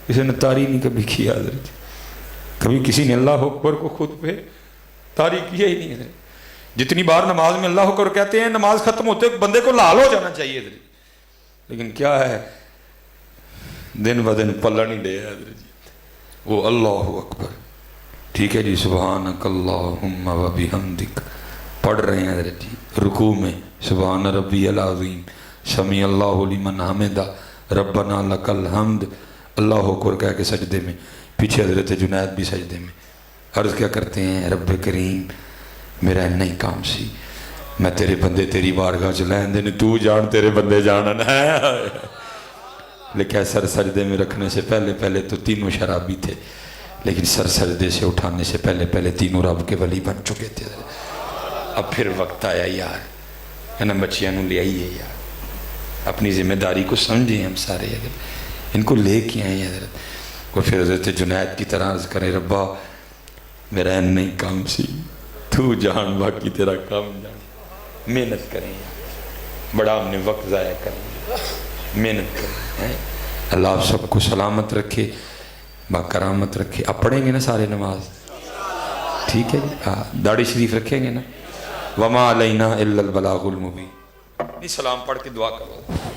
کسی نے طاری نہیں کبھی کیا حضرت، کبھی کسی نے اللہ اکبر کو خود پہ طاری کیا ہی نہیں حضرت۔ جتنی بار نماز میں اللہ اکبر کہتے ہیں، نماز ختم ہوتے بندے کو لال ہو جانا چاہیے حضرت، لیکن کیا ہے دن بدن پلہ نہیں دے حضرت جی، وہ اللہ اکبر۔ ٹھیک ہے جی، سبحانک اللہم و بحمدک پڑھ رہے ہیں حضرت جی، رکوع میں سبحان ربی العظیم سمیع اللہ لمن حمدہ ربنا لک الحمد، اللہ اکبر کہہ کے سجدے میں، پیچھے حضرت جنید بھی سجدے میں عرض کیا کرتے ہیں، رب کریم میرا نہیں کام سی، میں تیرے بندے تیری بارگاہ چ لین دینے، تو جان تیرے بندے جانن ہے۔ لیکن سر سجدے میں رکھنے سے پہلے تو تینوں شرابی تھے، لیکن سر سجدے سے اٹھانے سے پہلے تینوں رب کے ولی بن چکے تھے۔ اب پھر وقت آیا یار، ہے نا، بچیاں نو لے آئیے یار، اپنی ذمہ داری کو سمجھیں ہم سارے، اگر ان کو لے کے آئیں حضرت، اور پھر حضرت جنید کی طرح عرض کریں ربا میرا نہیں کام سی، تو جان باقی تیرا کام جان۔ محنت کریں یار، بڑا ہم نے وقت ضائع کر لیا، محنت کریں۔ اللہ آپ سب کو سلامت رکھے، باکرامت رکھے۔ آپ پڑھیں گے نا سارے نماز؟ ٹھیک ہے جی، داڑھی شریف رکھیں گے نا؟ وما علینا الا البلاغ المبین۔ سلام پڑھ کے دعا کرو۔